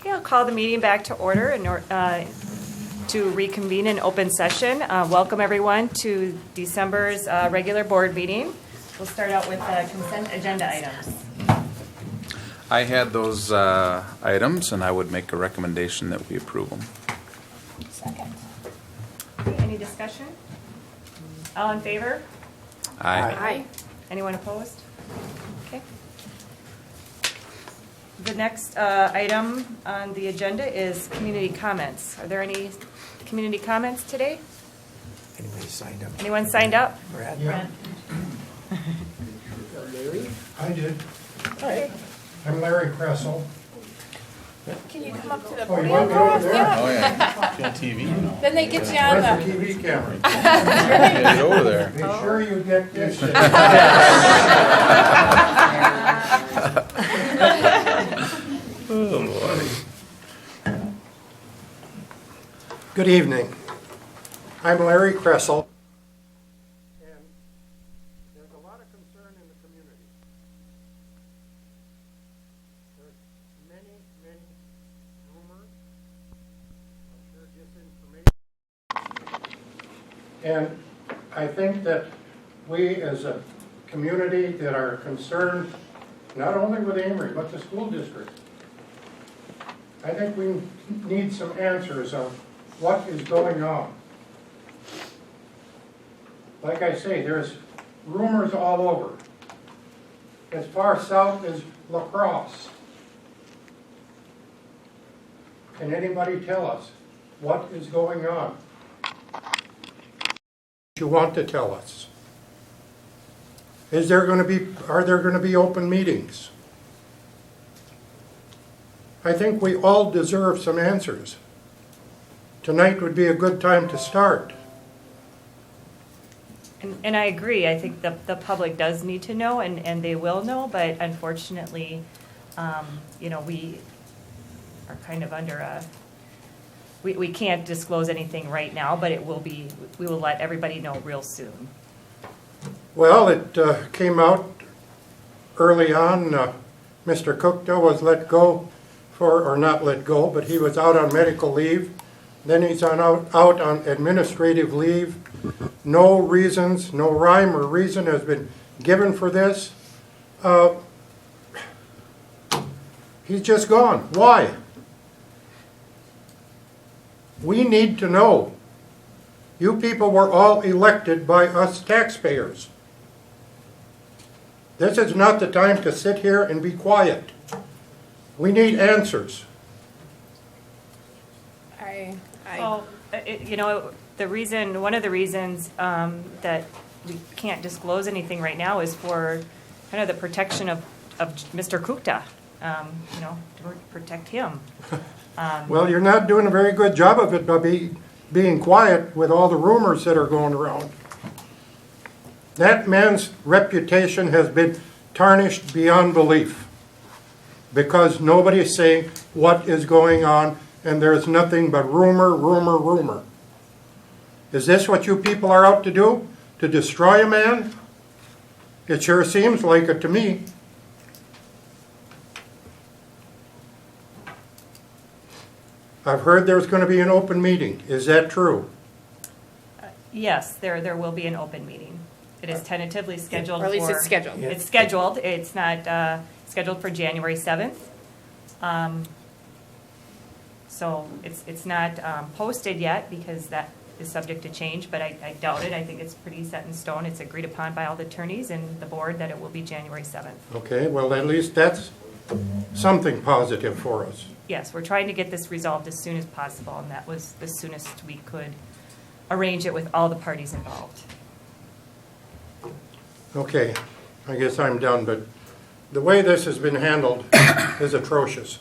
Okay, I'll call the meeting back to order and to reconvene in open session. Welcome everyone to December's regular board meeting. We'll start out with consent agenda items. I had those items, and I would make a recommendation that we approve them. Second. Okay, any discussion? All in favor? Aye. Anyone opposed? Okay. The next item on the agenda is community comments. Are there any community comments today? Anybody signed up? Anyone signed up? Brad? Yeah, Larry? I did. All right. I'm Larry Kressel. Can you come up to the Oh, you podium? want me over there? Yeah. Oh, yeah. Got TV, you know. Then they get you on Where's the. the TV camera? Get it over there. Be sure you get this. Good evening. I'm Larry Kressel. And there's a lot of concern in the community. There's many, many rumors. I'm sure disinformation. And I think that we as a community that are concerned not only with Amery, but the school district, I think we need some answers on what is going on. Like I say, there's rumors all over. As far south as La Crosse. Can anybody tell us what is going on? You want to tell us? Are there going to be open meetings? I think we all deserve some answers. Tonight would be a good time to start. And I agree. I think the public does need to know, and they will know, but unfortunately, we are kind of under a, we can't disclose anything right now, but we will let everybody know real soon. Well, it came out early on. Mr. Cookta was let go or not let go, but he was out on medical leave. Then he's out on administrative leave. No reasons, no rhyme or reason has been given for this. He's just gone. Why? We need to know. You people were all elected by us taxpayers. This is not the time to sit here and be quiet. We need answers. Well, one of the reasons that we can't disclose anything right now is for kind of the protection of Mr. Kukta, to protect him. Well, you're not doing a very good job of it by being quiet with all the rumors that are going around. That man's reputation has been tarnished beyond belief because nobody is saying what is going on, and there's nothing but rumor, rumor, rumor. Is this what you people are out to do? To destroy a man? It sure seems like it to me. I've heard there's going to be an open meeting. Is that true? Yes, there will be an open meeting. It is tentatively scheduled Or at least for. it's scheduled. Yeah. It's scheduled. It's not scheduled for January 7th. So it's not posted yet because that is subject to change, but I doubt it. I think it's pretty set in stone. It's agreed upon by all the attorneys and the board that it will be January 7th. Okay, well, at least that's something positive for us. Yes, we're trying to get this resolved as soon as possible, and that was the soonest we could arrange it with all the parties involved. Okay, I guess I'm done, but the way this has been handled is atrocious.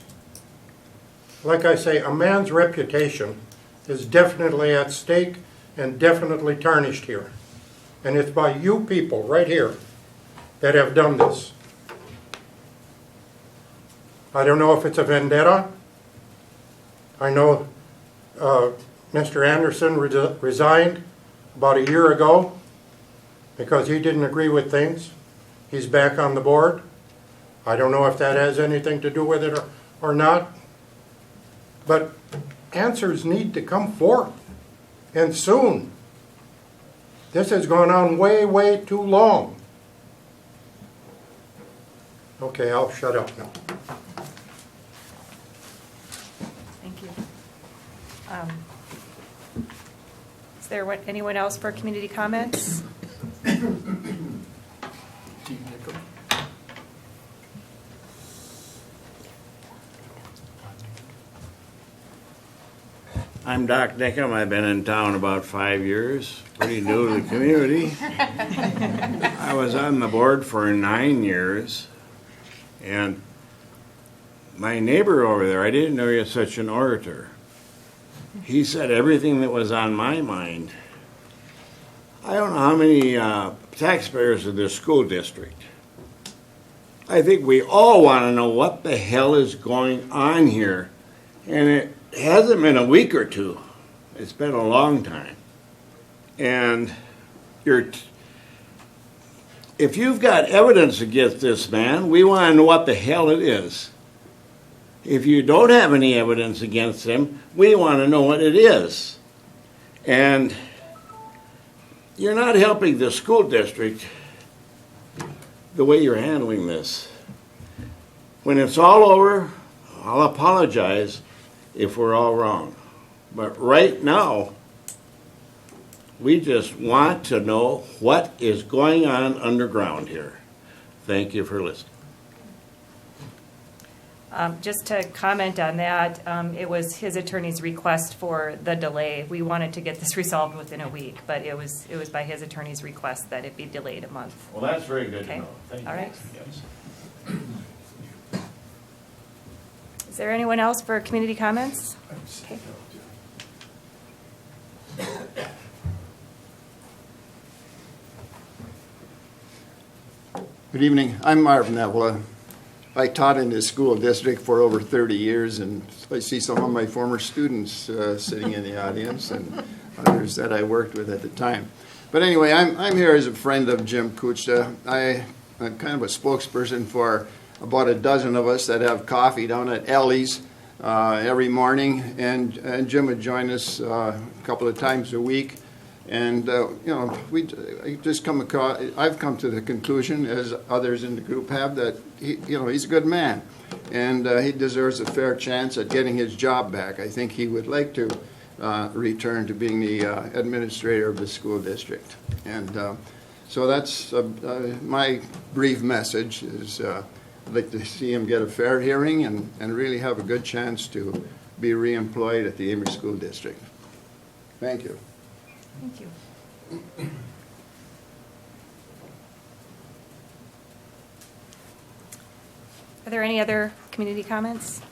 Like I say, a man's reputation is definitely at stake and definitely tarnished here. And it's by you people right here that have done this. I don't know if it's a vendetta. I know Mr. Anderson resigned about a year ago because he didn't agree with things. He's back on the board. I don't know if that has anything to do with it or not. But answers need to come forth, and soon. This has gone on way, way too long. Okay, I'll shut up now. Thank you. Is there anyone else for community comments? I'm Doc Nickham. I've been in town about 5 years, pretty new to the community. I was on the board for 9 years, and my neighbor over there, I didn't know he was such an orator. He said everything that was on my mind. I don't know how many taxpayers of this school district. I think we all want to know what the hell is going on here, and it hasn't been a week or two. It's been a long time. And if you've got evidence against this man, we want to know what the hell it is. If you don't have any evidence against him, we want to know what it is. And you're not helping the school district the way you're handling this. When it's all over, I'll apologize if we're all wrong. But right now, we just want to know what is going on underground here. Thank you for listening. Just to comment on that, it was his attorney's request for the delay. We wanted to get this resolved within a week, but it was by his attorney's request that it be delayed a month. Well, that's very good Okay. to know. Thank you. All right. Yes. Is there anyone else for community comments? Okay. Good evening. I'm Marv Neville. I taught in this school district for over 30 years, and I see some of my former students sitting in the audience and others that I worked with at the time. But anyway, I'm here as a friend of Jim Kuchta. I'm kind of a spokesperson for about a dozen of us that have coffee down at Ellie's every morning, and Jim would join us a couple of times a week. And I've come to the conclusion, as others in the group have, that he's a good man, and he deserves a fair chance at getting his job back. I think he would like to return to being the administrator of the school district. And so that's my brief message. Is I'd like to see him get a fair hearing and really have a good chance to be reemployed at the Amery School District. Thank you. Thank you. Are there any other community comments?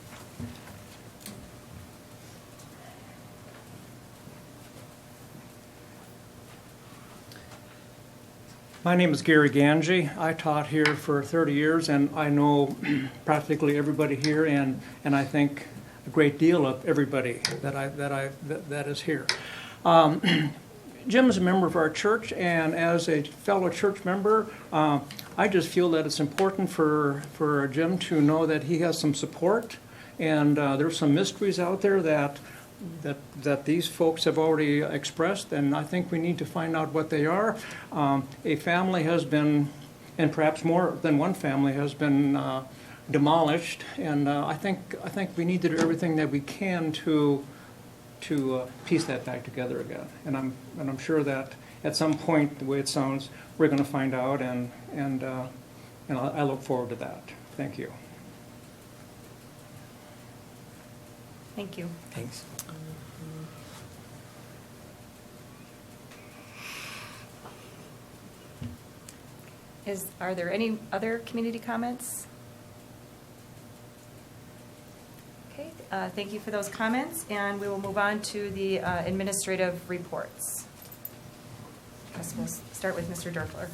My name is Gary Ganji. I taught here for 30 years, and I know practically everybody here, and I think a great deal of everybody that is here. Jim is a member of our church, and as a fellow church member, I just feel that it's important for Jim to know that he has some support, and there's some mysteries out there that these folks have already expressed, and I think we need to find out what they are. A family has been, and perhaps more than one family has been demolished, and I think we need to do everything that we can to piece that back together again. And I'm sure that at some point, the way it sounds, we're going to find out, and I look forward to that. Thank you. Thank you. Thanks. Are there any other community comments? Okay, thank you for those comments, and we will move on to the administrative reports. I guess we'll start with Mr. Dörfler.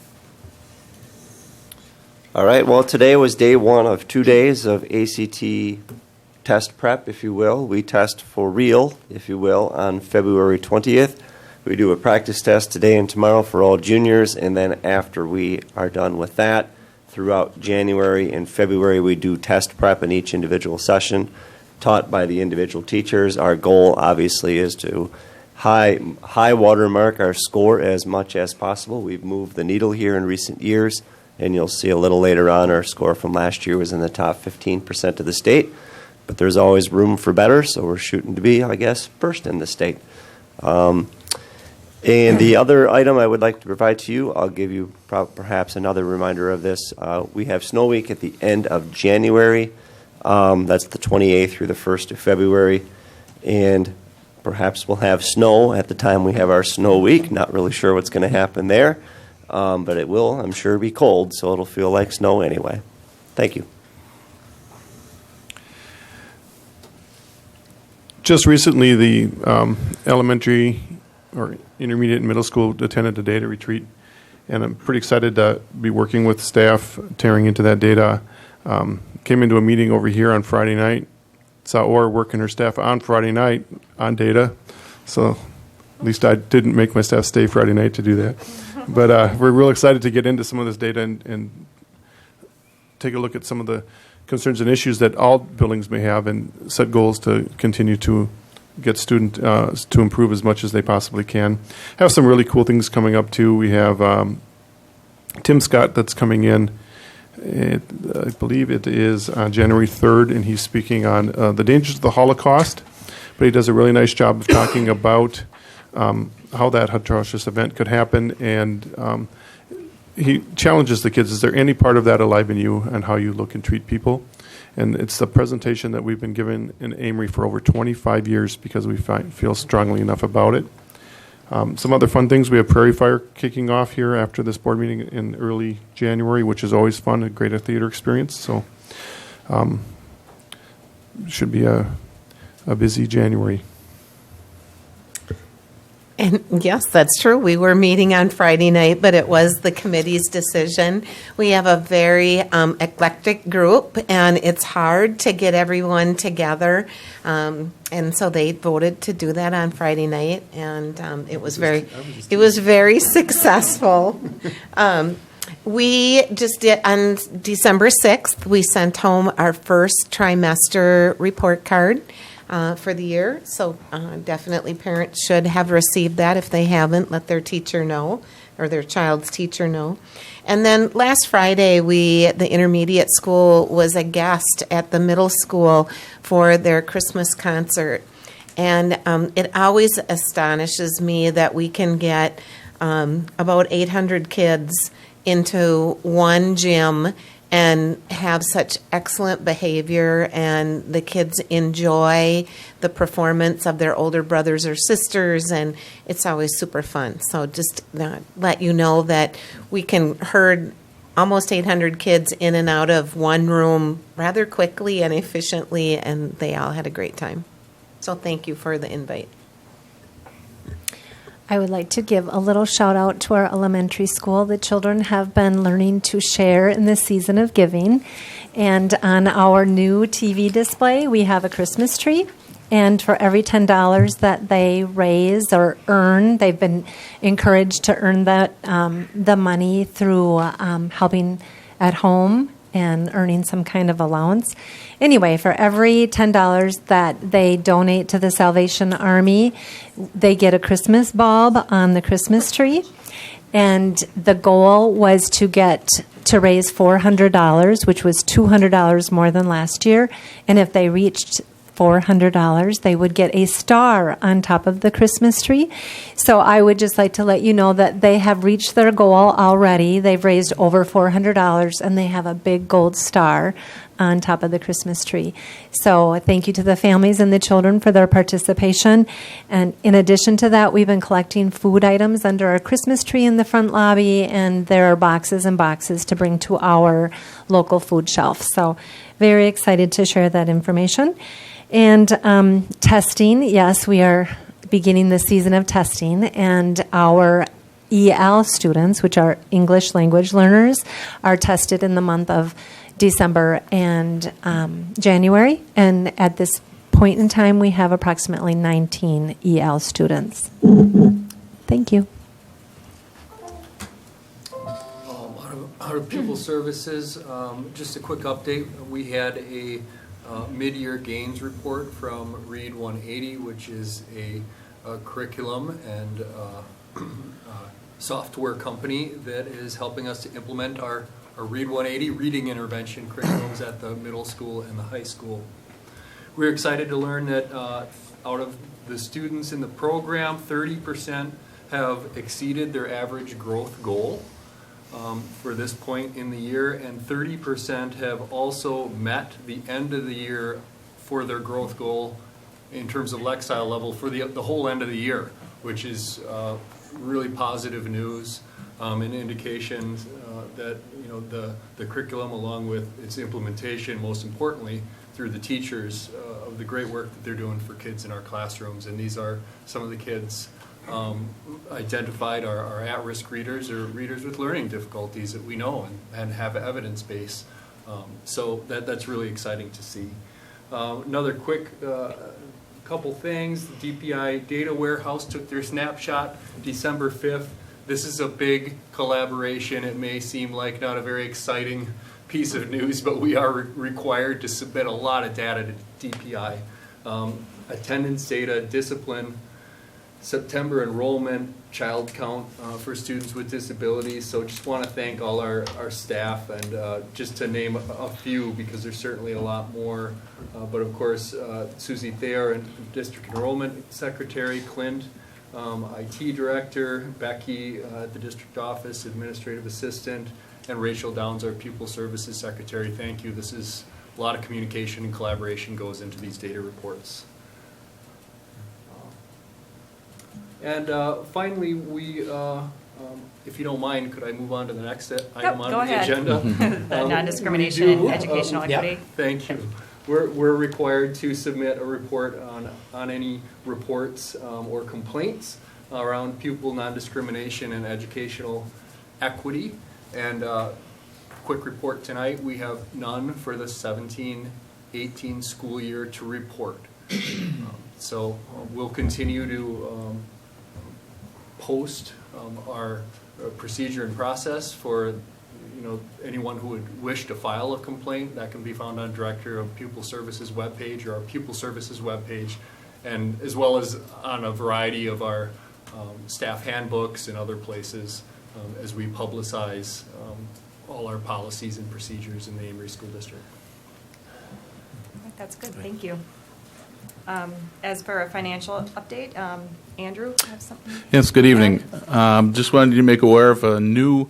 All right, well, today was day one of 2 days of ACT test prep, if you will. We test for real, if you will, on February 20th. We do a practice test today and tomorrow for all juniors, and then after we are done with that, throughout January and February, we do test prep in each individual session. taught by the individual teachers. Our goal, obviously, is to high watermark our score as much as possible. We've moved the needle here in recent years, and you'll see a little later on our score from last year was in the top 15% of the state. But there's always room for better, so we're shooting to be, I guess, first in the state. And the other item I would like to provide to you, I'll give you perhaps another reminder of this. We have Snow Week at the end of January. That's the 28th through the 1st of February. And perhaps we'll have snow at the time we have our Snow Week. Not really sure what's going to happen there. But it will, I'm sure, be cold, so it'll feel like snow anyway. Thank you. Just recently, the elementary or intermediate and middle school attended a data retreat, and I'm pretty excited to be working with staff, tearing into that data. Came into a meeting over here on Friday night, saw Orr working her staff on Friday night on data, so at least I didn't make my staff stay Friday night to do that. But we're real excited to get into some of this data and take a look at some of the concerns and issues that all buildings may have and set goals to continue to get students to improve as much as they possibly can. Have some really cool things coming up too. We have Tim Scott that's coming in. I believe it is January 3rd, and he's speaking on the dangers of the Holocaust. But he does a really nice job of talking about how that atrocious event could happen, and he challenges the kids, is there any part of that alive in you and how you look and treat people? And it's the presentation that we've been given in Amery for over 25 years because we feel strongly enough about it. Some other fun things, we have Prairie Fire kicking off here after this board meeting in early January, which is always fun, a great theater experience. So should be a busy January. And yes, that's true. We were meeting on Friday night, but it was the committee's decision. We have a very eclectic group, and it's hard to get everyone together. And so they voted to do that on Friday night, and it was very successful. We just did on December 6th. We sent home our first trimester report card for the year. So definitely parents should have received that. If they haven't, let their teacher know or their child's teacher know. And then last Friday, the intermediate school was a guest at the middle school for their Christmas concert. And it always astonishes me that we can get about 800 kids into one gym and have such excellent behavior, and the kids enjoy the performance of their older brothers or sisters, and it's always super fun. So just let you know that we can herd almost 800 kids in and out of one room rather quickly and efficiently, and they all had a great time. So thank you for the invite. I would like to give a little shout out to our elementary school. The children have been learning to share in this season of giving. And on our new TV display, we have a Christmas tree. And for every $10 that they raise or earn, they've been encouraged to earn that the money through helping at home and earning some kind of allowance. Anyway, for every $10 that they donate to the Salvation Army, they get a Christmas bulb on the Christmas tree. And the goal was to raise $400, which was $200 more than last year. And if they reached $400, they would get a star on top of the Christmas tree. So I would just like to let you know that they have reached their goal already. They've raised over $400, and they have a big gold star on top of the Christmas tree. So thank you to the families and the children for their participation. And in addition to that, we've been collecting food items under our Christmas tree in the front lobby, and there are boxes and boxes to bring to our local food shelf. So very excited to share that information. And testing, yes, we are beginning the season of testing, and our EL students, which are English language learners, are tested in the month of December and January. And at this point in time, we have approximately 19 EL students. Thank you. Our pupil services, just a quick update. We had a mid-year gains report from Read 180, which is a curriculum and software company that is helping us to implement our Read 180 reading intervention curriculums at the middle school and the high school. We're excited to learn that out of the students in the program, 30% have exceeded their average growth goal for this point in the year, and 30% have also met the end of the year for their growth goal in terms of Lexile level for the whole end of the year, which is really positive news, an indication that the curriculum, along with its implementation, most importantly through the teachers, of the great work that they're doing for kids in our classrooms. And these are some of the kids identified are at-risk readers or readers with learning difficulties that we know and have evidence base. So that's really exciting to see. Another quick couple things. The DPI Data Warehouse took their snapshot December 5th. This is a big collaboration. It may seem like not a very exciting piece of news, but we are required to submit a lot of data to DPI. Attendance data, discipline, September enrollment, child count for students with disabilities. So just want to thank all our staff, and just to name a few, because there's certainly a lot more. But of course, Susie Thayer, District Enrollment Secretary, Clint, IT Director, Becky at the District Office, Administrative Assistant, and Rachel Downs, our Pupil Services Secretary. Thank you. This is a lot of communication and collaboration goes into these data reports. And finally, we, if you don't mind, could I move on to the next item on go the ahead. agenda? The non-discrimination and educational equity. Thank you. We're required to submit a report on any reports or complaints around pupil non-discrimination and educational equity. And quick report tonight, we have none for the 17-18 school year to report. So we'll continue to post our procedure and process for anyone who would wish to file a complaint. That can be found on Director of Pupil Services webpage or our Pupil Services webpage, and as well as on a variety of our staff handbooks and other places as we publicize all our policies and procedures in the Amery School District. That's good, thank you. As for a financial update, Andrew, you have something? Yes, good evening. Just wanted you to make aware of a new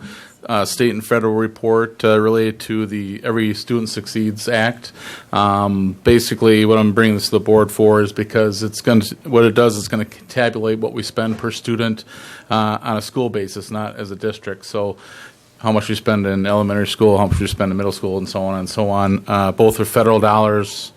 state and federal report related to the Every Student Succeeds Act. Basically, what I'm bringing this to the board for is because it's going to, what it does is going to tabulate what we spend per student on a school basis, not as a district. So how much we spend in elementary school, how much we spend in middle school, and so on and so on. Both are federal dollars,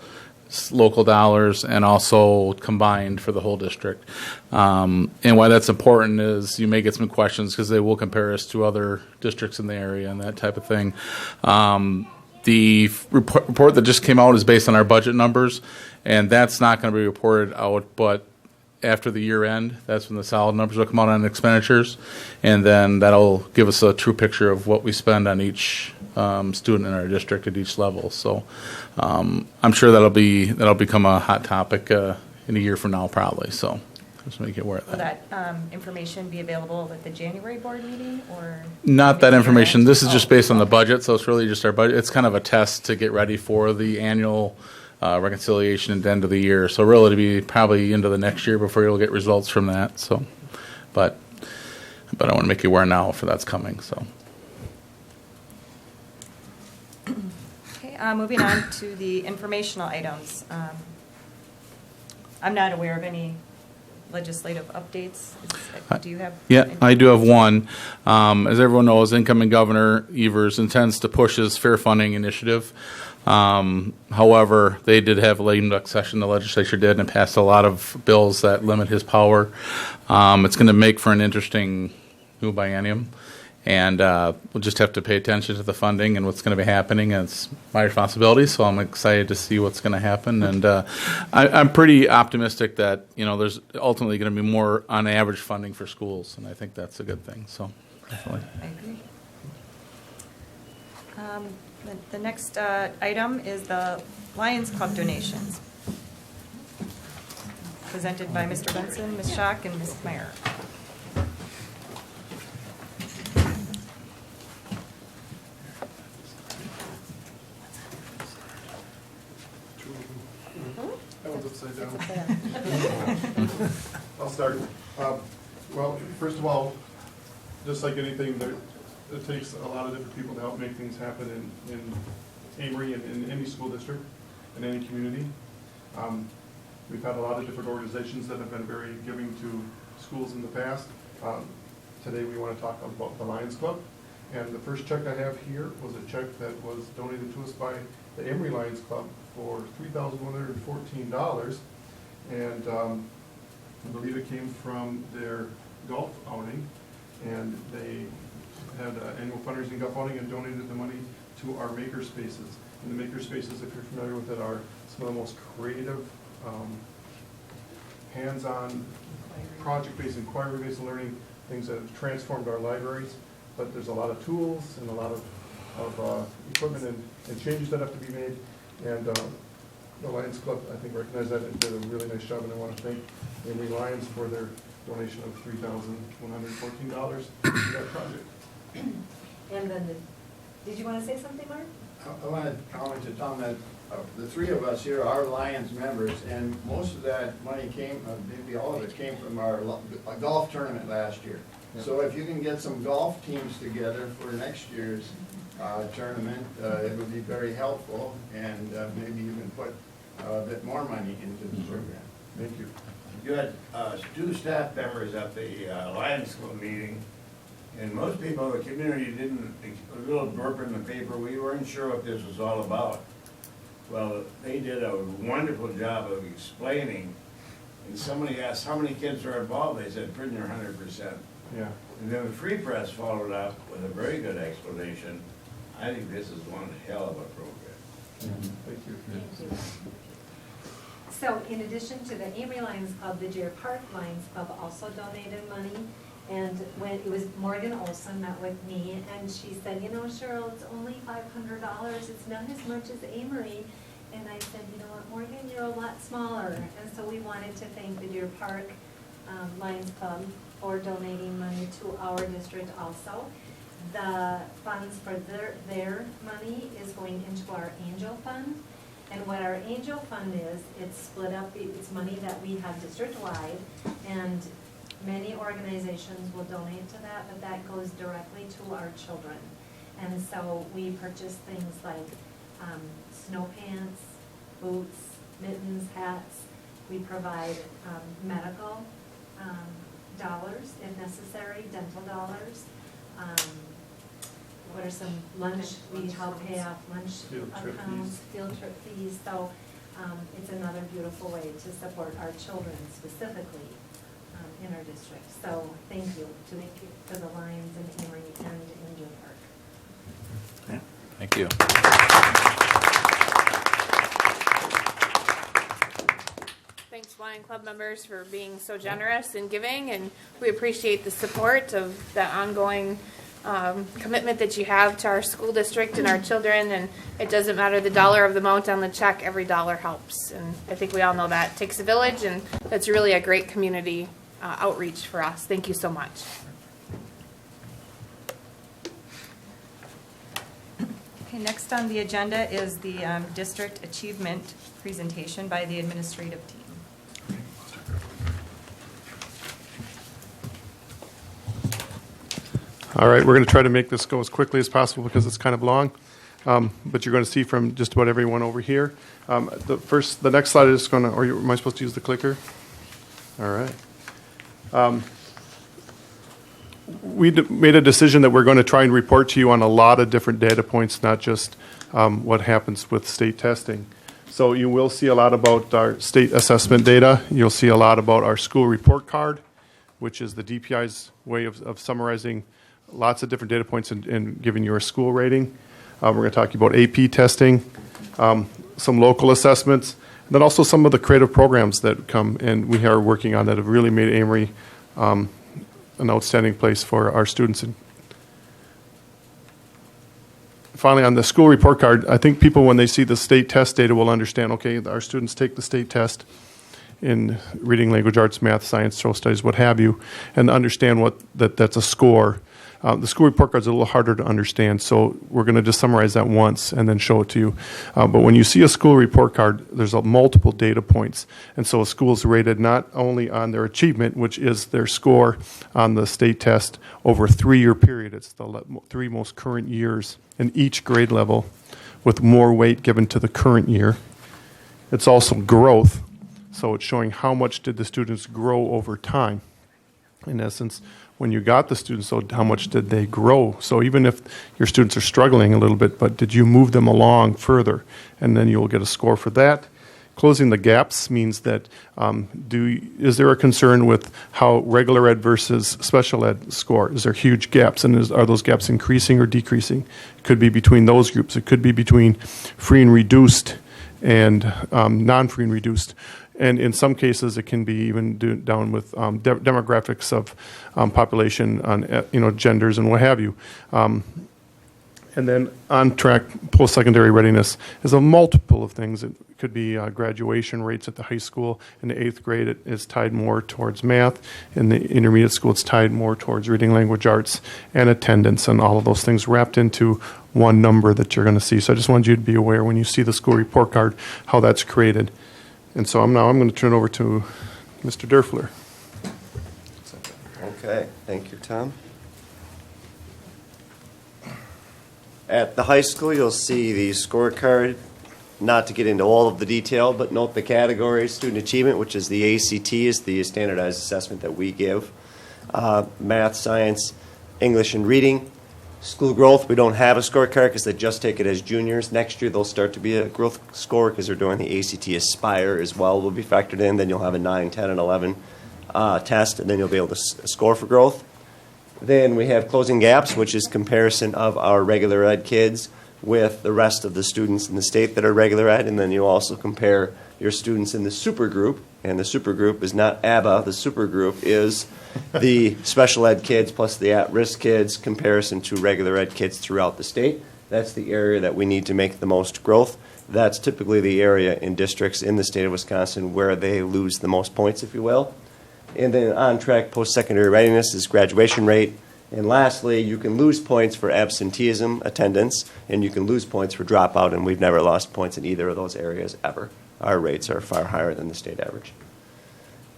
local dollars, and also combined for the whole district. And why that's important is you may get some questions because they will compare us to other districts in the area and that type of thing. The report that just came out is based on our budget numbers, and that's not going to be reported out, but after the year end, that's when the solid numbers will come out on expenditures, and then that'll give us a true picture of what we spend on each student in our district at each level. So I'm sure that'll become a hot topic in a year from now, probably. So just make it aware of that. Will that information be available at the January board meeting, or? Not that information. This is just based on the budget, so it's really just our budget. It's kind of a test to get ready for the annual reconciliation at the end of the year. So really to be probably into the next year before you'll get results from that. So, but I want to make you aware now if that's coming. So. Okay, moving on to the informational items. I'm not aware of any legislative updates. Do you have? Yeah, I do have one. As everyone knows, incoming Governor Evers intends to push his fair funding initiative. However, they did have a lame duck session, the legislature did, and passed a lot of bills that limit his power. It's going to make for an interesting new biennium, and we'll just have to pay attention to the funding and what's going to be happening. And it's my responsibility, so I'm excited to see what's going to happen. And I'm pretty optimistic that there's ultimately going to be more on average funding for schools, and I think that's a good thing. So, definitely. I agree. The next item is the Lions Club donations, presented by Mr. Benson, Ms. Schock, and Ms. Meyer. That one's upside down. I'll start. Well, first of all, just like anything, it takes a lot of different people to help make things happen in Amery and in any school district, in any community. We've had a lot of different organizations that have been very giving to schools in the past. Today we want to talk about the Lions Club. And the first check I have here was a check that was donated to us by the Amery Lions Club for $3,114. And I believe it came from their golf outing. And they had annual fundraising golf outing and donated the money to our maker spaces. And the maker spaces, if you're familiar with it, are some of the most creative, hands-on, project-based, inquiry-based learning, things that have transformed our libraries. But there's a lot of tools and a lot of equipment and changes that have to be made. And the Lions Club, I think, recognized that and did a really nice job. And I want to thank Amery Lions for their donation of $3,114 to that project. And then, did you want to say something, Mark? I want to comment to Tom that the three of us here are Lions members, and most of that money came, maybe all of it came from our golf tournament last year. Yeah. So if you can get some golf teams together for next year's tournament, it would be very helpful, and maybe you can put a bit more money into the program. Thank you. You had two staff members at the Lions Club meeting, and most people in the community didn't, a little burp in the paper, we weren't sure what this was all about. Well, they did a wonderful job of explaining, and somebody asked how many kids are involved, they said pretty near 100%. Yeah. And then the Free Press followed up with a very good explanation. I think this is one hell of a program. Thank you. So in addition to the Amery Lions Club, the Deer Park Lions Club also donated money. And when it was Morgan Olson met with me, and she said, you know, Cheryl, it's only $500. It's not as much as Amery. And I said, you know what, Morgan, you're a lot smaller. And so we wanted to thank the Deer Park Lions Club for donating money to our district also. The funds for their money is going into our Angel Fund. And what our Angel Fund is, it's split up, it's money that we have district-wide, and many organizations will donate to that, but that goes directly to our children. And so we purchase things like snow pants, boots, mittens, hats. We provide medical dollars if necessary, dental dollars. What are some lunch, we help pay off lunch accounts, field trip fees. So it's another beautiful way to support our children specifically in our district. So thank you to the Lions and Amery and Angel Park. Thank you. Thanks, Lion Club members, for being so generous and giving, and we appreciate the support of the ongoing commitment that you have to our school district and our children. And it doesn't matter the dollar of the amount on the check, every dollar helps. And I think we all know that. It takes a village, and that's really a great community outreach for us. Thank you so much. Okay, next on the agenda is the district achievement presentation by the administrative team. All right, we're going to try to make this go as quickly as possible because it's kind of long. But you're going to see from just about everyone over here. The next slide is going to, or am I supposed to use the clicker? All right. We made a decision that we're going to try and report to you on a lot of different data points, not just what happens with state testing. So you will see a lot about our state assessment data. You'll see a lot about our school report card, which is the DPI's way of summarizing lots of different data points and giving you a school rating. We're going to talk about AP testing, some local assessments, and then also some of the creative programs that come and we are working on that have really made Amery an outstanding place for our students. finally, on the school report card, I think people, when they see the state test data, will understand, okay, our students take the state test in reading, language arts, math, science, social studies, what have you, and understand that's a score. The school report card is a little harder to understand, so we're going to just summarize that once and then show it to you. But when you see a school report card, there's multiple data points. And so a school is rated not only on their achievement, which is their score on the state test over a 3-year period. It's the 3 most current years in each grade level with more weight given to the current year. It's also growth. So it's showing how much did the students grow over time. In essence, when you got the students, so how much did they grow? So even if your students are struggling a little bit, but did you move them along further? And then you'll get a score for that. Closing the gaps means that is there a concern with how regular ed versus special ed score? Is there huge gaps, and are those gaps increasing or decreasing? It could be between those groups. It could be between free and reduced and non-free and reduced. And in some cases, it can be even down with demographics of population, on genders and what have you. And then on-track post-secondary readiness is a multiple of things. It could be graduation rates at the high school. In the 8th grade, it is tied more towards math. In the intermediate school, it's tied more towards reading, language arts, and attendance, and all of those things wrapped into one number that you're going to see. So I just wanted you to be aware when you see the school report card how that's created. And so I'm going to turn it over to Mr. Derfler. Okay, thank you, Tom. At the high school, you'll see the scorecard. Not to get into all of the detail, but note the categories: student achievement, which is the ACT, is the standardized assessment that we give. Math, science, English, and reading. School growth, we don't have a scorecard because they just take it as juniors. Next year, they'll start to be a growth score because they're doing the ACT Aspire as well. Will be factored in. Then you'll have a 9, 10, and 11 test, and then you'll be able to score for growth. Then we have closing gaps, which is comparison of our regular ed kids with the rest of the students in the state that are regular ed. And then you also compare your students in the super group. And the super group is not ABBA. The super group is the special ed kids plus the at-risk kids comparison to regular ed kids throughout the state. That's the area that we need to make the most growth. That's typically the area in districts in the state of Wisconsin where they lose the most points, if you will. And then on-track post-secondary readiness is graduation rate. And lastly, you can lose points for absenteeism, attendance, and you can lose points for dropout, and we've never lost points in either of those areas ever. Our rates are far higher than the state average.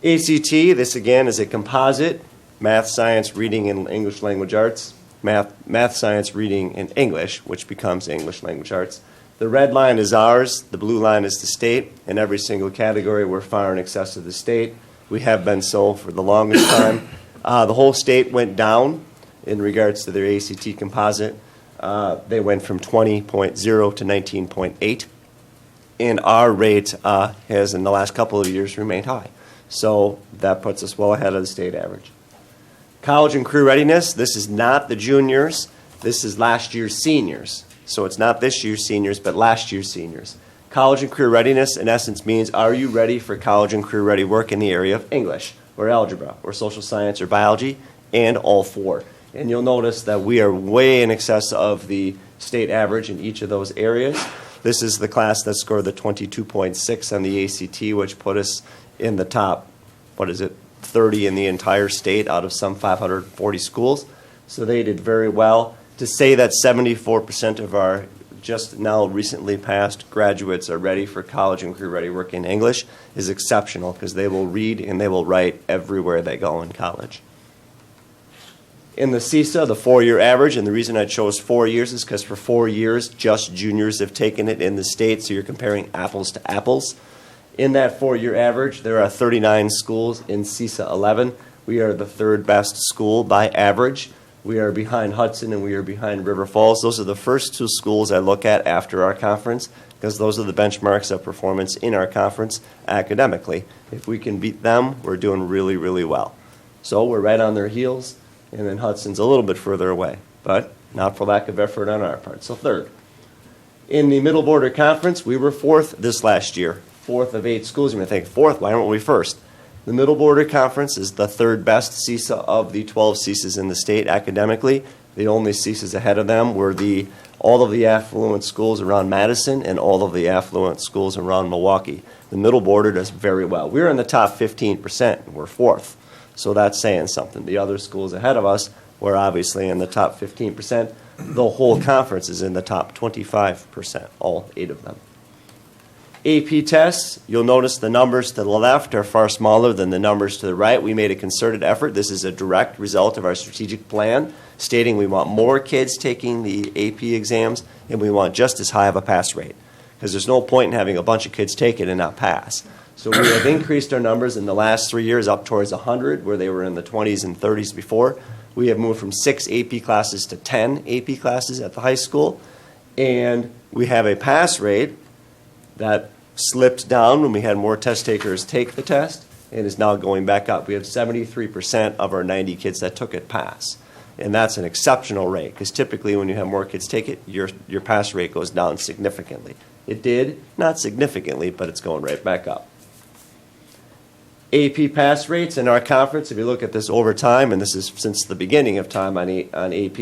ACT, this again is a composite: math, science, reading, and English language arts. Math, science, reading, and English, which becomes English language arts. The red line is ours, the blue line is the state. In every single category, we're far in excess of the state. We have been so for the longest time. The whole state went down in regards to their ACT composite. They went from 20.0 to 19.8. And our rate has, in the last couple of years, remained high. So that puts us well ahead of the state average. College and career readiness, this is not the juniors. This is last year's seniors. So it's not this year's seniors, but last year's seniors. College and career readiness, in essence, means are you ready for college and career ready work in the area of English or algebra or social science or biology, and all 4. And you'll notice that we are way in excess of the state average in each of those areas. This is the class that scored the 22.6 on the ACT, which put us in the top, 30 in the entire state out of some 540 schools. So they did very well. To say that 74% of our just now recently passed graduates are ready for college and career ready work in English is exceptional because they will read and they will write everywhere they go in college. In the CISA, the 4-year average, and the reason I chose 4 years is because for 4 years, just juniors have taken it in the state, so you're comparing apples to apples. In that 4-year average, there are 39 schools in CISA 11. We are the 3rd best school by average. We are behind Hudson and we are behind River Falls. Those are the first 2 schools I look at after our conference because those are the benchmarks of performance in our conference academically. If we can beat them, we're doing really, really well. So we're right on their heels. And then Hudson's a little bit further away, but not for lack of effort on our part. So 3rd. In the Middle Border Conference, we were 4th this last year. 4th of 8 schools. You may think, 4th, why aren't we 1st? The Middle Border Conference is the 3rd best CISA of the 12 CISAs in the state academically. The only CESAs ahead of them were all of the affluent schools around Madison and all of the affluent schools around Milwaukee. The middle border does very well. We're in the top 15%, and we're fourth. So that's saying something. The other schools ahead of us were obviously in the top 15%. The whole conference is in the top 25%, all 8 of them. AP tests, you'll notice the numbers to the left are far smaller than the numbers to the right. We made a concerted effort. This is a direct result of our strategic plan, stating we want more kids taking the AP exams and we want just as high of a pass rate. Because there's no point in having a bunch of kids take it and not pass. So we have increased our numbers in the last 3 years up towards 100, where they were in the 20s and 30s before. We have moved from 6 AP classes to 10 AP classes at the high school. And we have a pass rate that slipped down when we had more test takers take the test and is now going back up. We have 73% of our 90 kids that took it pass. And that's an exceptional rate, because typically when you have more kids take it, your pass rate goes down significantly. It did, not significantly, but it's going right back up. AP pass rates in our conference, if you look at this over time, and this is since the beginning of time on AP,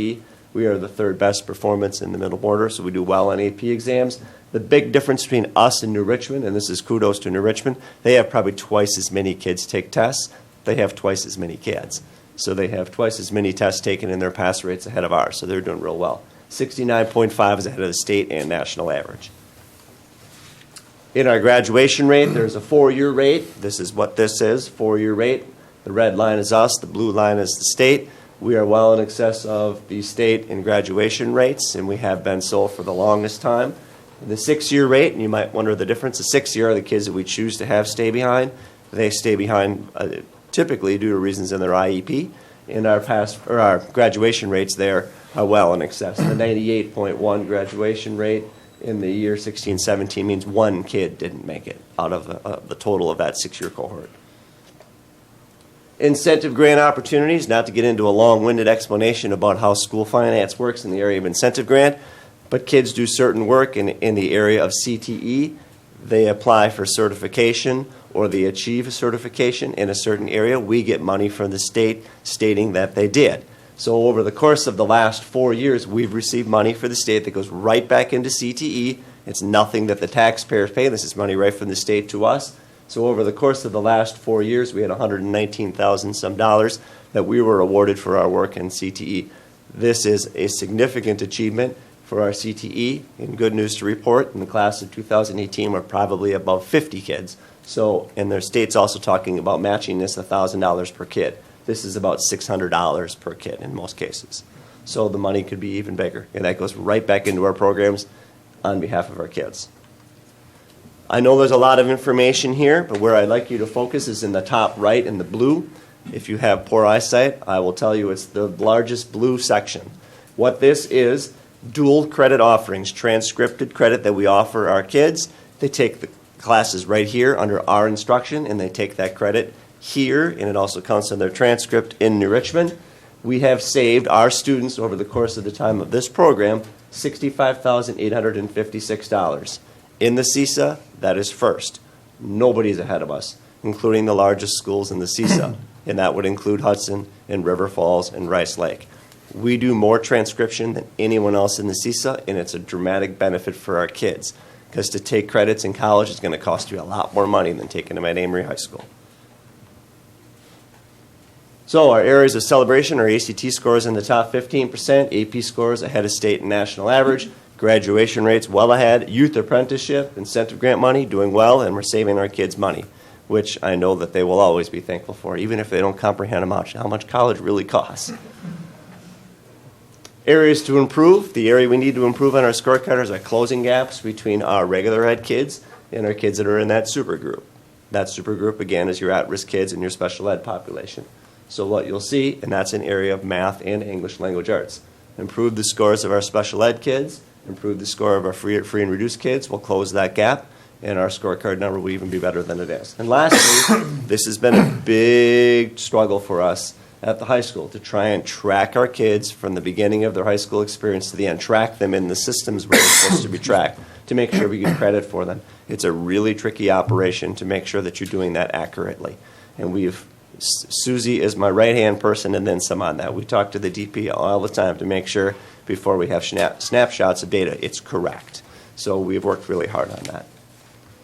we are the 3rd best performance in the middle border, so we do well on AP exams. The big difference between us and New Richmond, and this is kudos to New Richmond, they have probably twice as many kids take tests. They have twice as many kids. So they have twice as many tests taken in their pass rates ahead of ours, so they're doing real well. 69.5 is ahead of the state and national average. In our graduation rate, there's a 4-year rate. This is what this is, 4-year rate. The red line is us, the blue line is the state. We are well in excess of the state in graduation rates, and we have been so for the longest time. The 6-year rate, and you might wonder the difference, the 6-year are the kids that we choose to have stay behind. They stay behind typically due to reasons in their IEP, and our graduation rates there are well in excess. The 98.1 graduation rate in the year 16-17 means 1 kid didn't make it out of the total of that 6-year cohort. Incentive grant opportunities, not to get into a long-winded explanation about how school finance works in the area of incentive grant, but kids do certain work in the area of CTE. They apply for certification or they achieve a certification in a certain area. We get money from the state stating that they did. So over the course of the last 4 years, we've received money for the state that goes right back into CTE. It's nothing that the taxpayers pay. This is money right from the state to us. So over the course of the last 4 years, we had $119,000 some dollars that we were awarded for our work in CTE. This is a significant achievement for our CTE. And good news to report, in the class of 2018, we're probably above 50 kids. So, and their state's also talking about matching this $1,000 per kid. This is about $600 per kid in most cases. So the money could be even bigger. And that goes right back into our programs on behalf of our kids. I know there's a lot of information here, but where I'd like you to focus is in the top right in the blue. If you have poor eyesight, I will tell you it's the largest blue section. What this is, dual credit offerings, transcripted credit that we offer our kids. They take the classes right here under our instruction, and they take that credit here, and it also counts in their transcript in New Richmond. We have saved our students over the course of the time of this program $65,856. In the CESA, that is first. Nobody's ahead of us, including the largest schools in the CESA, and that would include Hudson and River Falls and Rice Lake. We do more transcription than anyone else in the CESA, and it's a dramatic benefit for our kids, because to take credits in college is going to cost you a lot more money than taking them at Amery High School. So our areas of celebration, our ACT scores in the top 15%, AP scores ahead of state and national average, graduation rates well ahead, youth apprenticeship, incentive grant money doing well, and we're saving our kids money, which I know that they will always be thankful for, even if they don't comprehend how much college really costs. Areas to improve. The area we need to improve on our scorecard is our closing gaps between our regular ed kids and our kids that are in that super group. That super group, again, is your at-risk kids and your special ed population. So what you'll see, and that's an area of math and English language arts. Improve the scores of our special ed kids, improve the score of our free and reduced kids. We'll close that gap, and our scorecard number will even be better than it is. And lastly, this has been a big struggle for us at the high school to try and track our kids from the beginning of their high school experience to the end, track them in the systems where they're supposed to be tracked to make sure we get credit for them. It's a really tricky operation to make sure that you're doing that accurately. And we've Susie is my right-hand person and then some on that. We talk to the DP all the time to make sure before we have snapshots of data, it's correct. So we've worked really hard on that.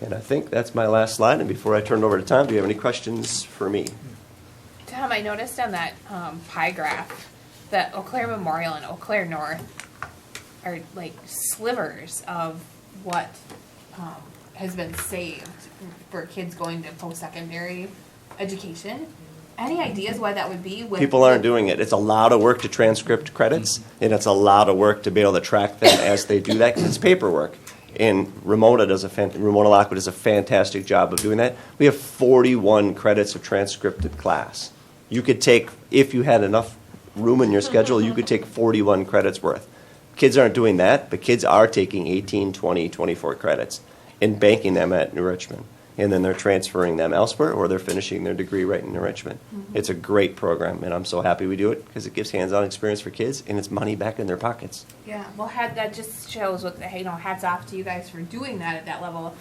And I think that's my last slide. And before I turn it over to Tom, do you have any questions for me? Tom, I noticed on that pie graph that Eau Claire Memorial and Eau Claire North are like slivers of what has been saved for kids going to post-secondary education. Any ideas why that would be? People aren't doing it. It's a lot of work to transcript credits, and it's a lot of work to be able to track them as they do that, because it's paperwork. And Ramona Lockwood does a fantastic job of doing that. We have 41 credits of transcripted class. You could take, if you had enough room in your schedule, you could take 41 credits worth. Kids aren't doing that, but kids are taking 18, 20, 24 credits and banking them at New Richmond. And then they're transferring them elsewhere, or they're finishing their degree right in New Richmond. Mm-hmm. It's a great program, and I'm so happy we do it because it gives hands-on experience for kids, and it's money back in their pockets. Yeah, well, that just shows what hats off to you guys for doing that at that level.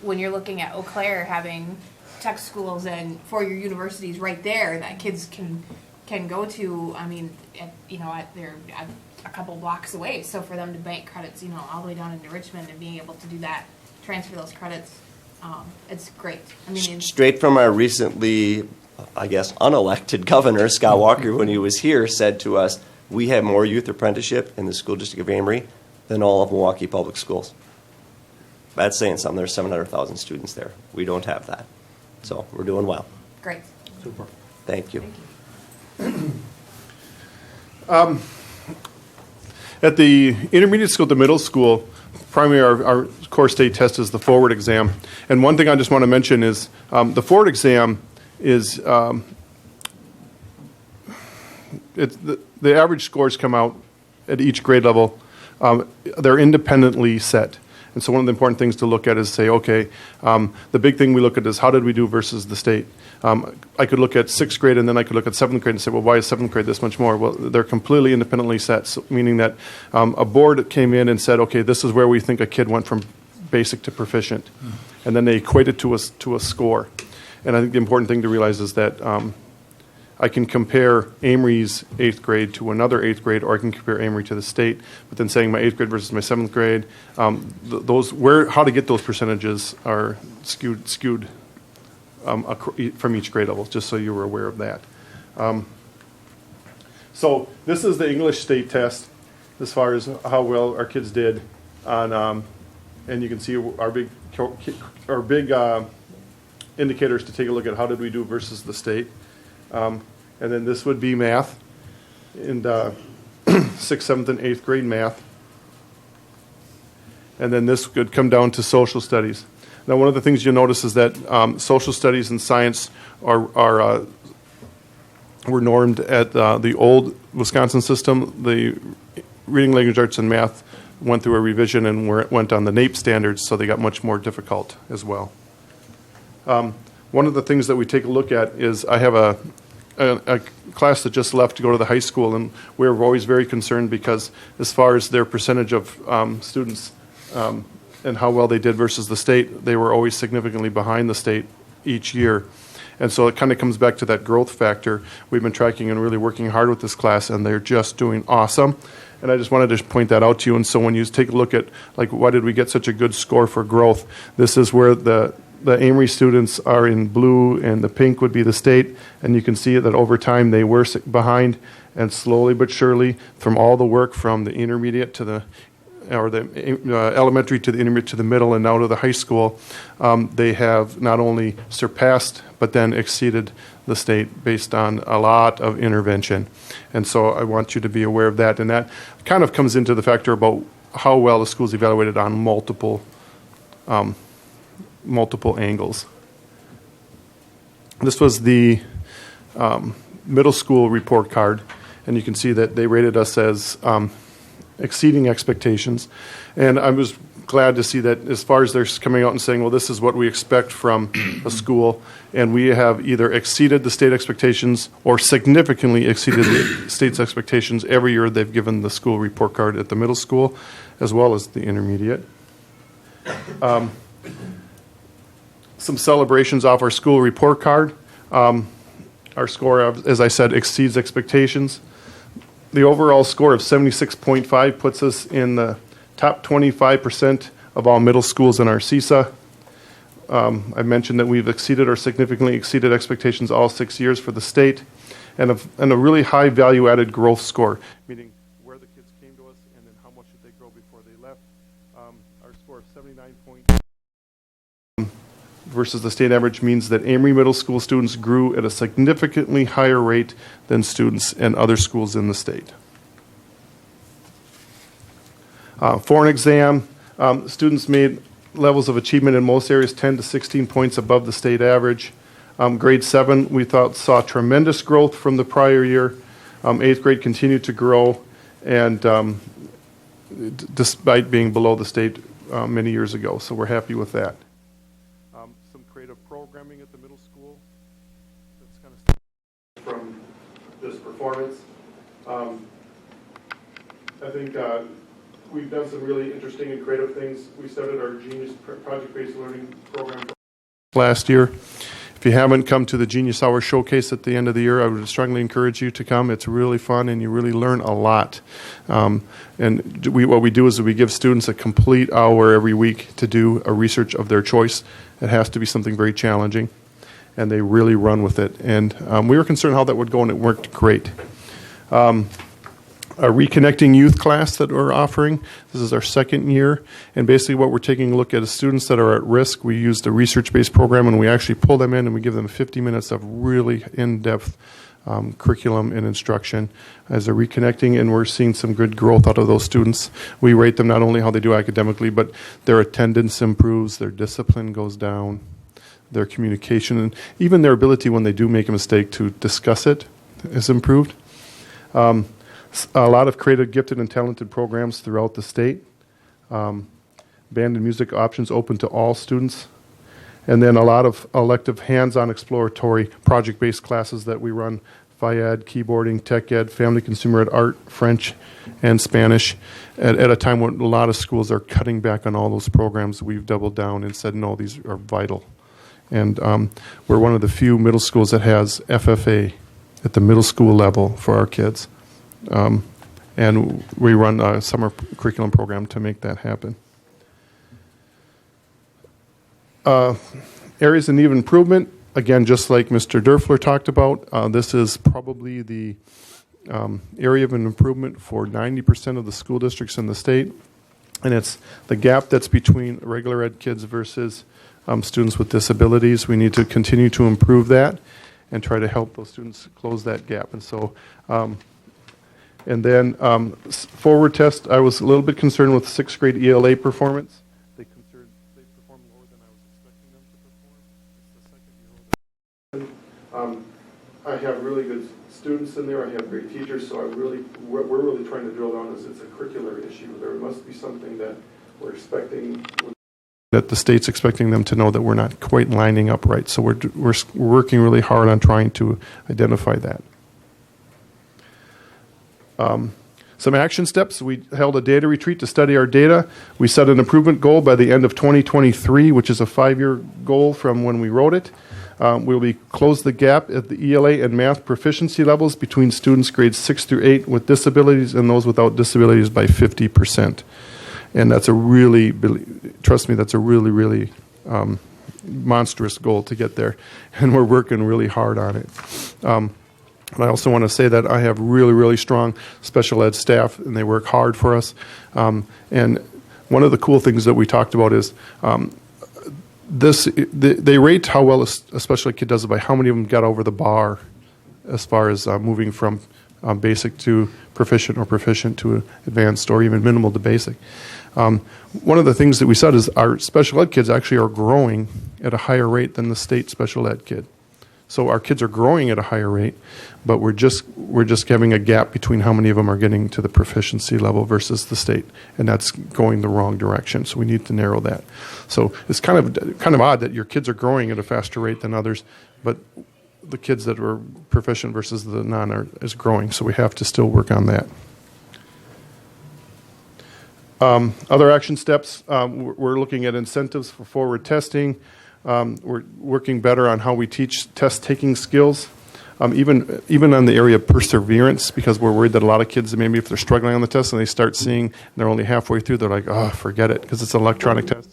When you're looking at Eau Claire having tech schools and four-year universities right there that kids can go to. I mean, they're a couple blocks away. So for them to bank credits, all the way down into Richmond and being able to do that, transfer those credits. It's great. I mean, straight from our recently, I guess, unelected governor, Scott Walker, when he was here, said to us, we have more youth apprenticeship in the school district of Amery than all of Milwaukee public schools. That's saying something. There's 700,000 students there. We don't have that. So we're doing well. Great. Super. Thank you. At the intermediate school, the middle school, primarily our core state test is the forward exam. And one thing I just want to mention is the forward exam is the average scores come out at each grade level. They're independently set. And so one of the important things to look at is say, okay, the big thing we look at is how did we do versus the state. I could look at 6th grade and then I could look at 7th grade and say, well, why is 7th grade this much more? Well, they're completely independently set, so meaning that a board came in and said, okay, this is where we think a kid went from basic to proficient. And then they equate it to a score. And I think the important thing to realize is that I can compare Amery's 8th grade to another 8th grade, or I can compare Amery to the state. But then saying my 8th grade versus my 7th grade, how to get those percentages are skewed from each grade level, just so you were aware of that. So this is the English state test as far as how well our kids did on, and you can see our big indicators to take a look at how did we do versus the state. And then this would be math in 6th, 7th, and 8th grade math. And then this could come down to social studies. Now, one of the things you'll notice is that social studies and science were normed at the old Wisconsin system. The reading, language arts, and math went through a revision and went on the NAEP standards, so they got much more difficult as well. One of the things that we take a look at is I have a class that just left to go to the high school, and we're always very concerned because as far as their percentage of students and how well they did versus the state, they were always significantly behind the state each year. And so it kind of comes back to that growth factor. We've been tracking and really working hard with this class, and they're just doing awesome. And I just wanted to point that out to you. And so when you take a look at, like, why did we get such a good score for growth, this is where the Amery students are in blue, and the pink would be the state. And you can see that over time they were behind, and slowly but surely, from all the work from the intermediate to the elementary to the intermediate to the middle and now to the high school, they have not only surpassed but then exceeded the state based on a lot of intervention. And so I want you to be aware of that. And that kind of comes into the factor about how well the school's evaluated on multiple angles. This was the middle school report card, and you can see that they rated us as exceeding expectations. And I was glad to see that as far as they're coming out and saying, well, this is what we expect from a school, and we have either exceeded the state expectations or significantly exceeded the state's expectations every year they've given the school report card at the middle school as well as the intermediate. Some celebrations off our school report card. Our score, as I said, exceeds expectations. The overall score of 76.5 puts us in the top 25% of all middle schools in our CISA. I mentioned that we've exceeded or significantly exceeded expectations all 6 years for the state, and a really high value-added growth score, meaning where the kids came to us and then how much did they grow before they left. Our score of 79 versus the state average means that Amery Middle School students grew at a significantly higher rate than students in other schools in the state. For an exam, students made levels of achievement in most areas 10 to 16 points above the state average. Grade 7, we thought, saw tremendous growth from the prior year. 8th grade continued to grow, and despite being below the state many years ago, so we're happy with that. Some creative programming at the middle school that's kind of from this performance. I think we've done some really interesting and creative things. We started our Genius project-based learning program last year. If you haven't come to the Genius Hour Showcase at the end of the year, I would strongly encourage you to come. It's really fun, and you really learn a lot. And what we do is we give students a complete hour every week to do a research of their choice. It has to be something very challenging, and they really run with it. And we were concerned how that would go, and it worked great. A Reconnecting Youth class that we're offering. This is our second year, and basically what we're taking a look at is students that are at risk. We used a research-based program, and we actually pull them in, and we give them 50 minutes of really in-depth curriculum and instruction as they're reconnecting, and we're seeing some good growth out of those students. We rate them not only how they do academically, but their attendance improves, their discipline goes down, their communication, and even their ability when they do make a mistake to discuss it is improved. A lot of creative, gifted, and talented programs throughout the state. Band and music options open to all students. And then a lot of elective hands-on exploratory project-based classes that we run. Phy-Ed, keyboarding, tech ed, family consumer ed, art, French, and Spanish. At a time when a lot of schools are cutting back on all those programs, we've doubled down and said, no, these are vital. And we're one of the few middle schools that has FFA at the middle school level for our kids. And we run a summer curriculum program to make that happen. Areas in need of improvement, again, just like Mr. Derfler talked about, this is probably the area of an improvement for 90% of the school districts in the state. And it's the gap that's between regular ed kids versus students with disabilities. We need to continue to improve that and try to help those students close that gap. And so, and then forward test, I was a little bit concerned with 6th grade ELA performance. They performed lower than I was expecting them to perform. It's the second year. I have really good students in there. I have great teachers. So what we're really trying to drill down is it's a curricular issue. There must be something that we're expecting, that the state's expecting them to know that we're not quite lining up right. So we're working really hard on trying to identify that. Some action steps. We held a data retreat to study our data. We set an improvement goal by the end of 2023, which is a 5-year goal from when we wrote it. We'll close the gap at the ELA and math proficiency levels between students grades 6 through 8 with disabilities and those without disabilities by 50%. And that's a really, trust me, that's a really, really monstrous goal to get there. And we're working really hard on it. I also want to say that I have really, really strong special ed staff, and they work hard for us. And one of the cool things that we talked about is they rate how well a special ed kid does by how many of them got over the bar as far as moving from basic to proficient or proficient to advanced or even minimal to basic. One of the things that we said is our special ed kids actually are growing at a higher rate than the state special ed kid. So our kids are growing at a higher rate, but we're just having a gap between how many of them are getting to the proficiency level versus the state, and that's going the wrong direction. So we need to narrow that. So it's kind of odd that your kids are growing at a faster rate than others, but the kids that are proficient versus the non is growing. So we have to still work on that. Other action steps, we're looking at incentives for forward testing. We're working better on how we teach test-taking skills. Even on the area of perseverance, because we're worried that a lot of kids, maybe if they're struggling on the test and they start seeing they're only halfway through, they're like, oh, forget it, because it's an electronic test.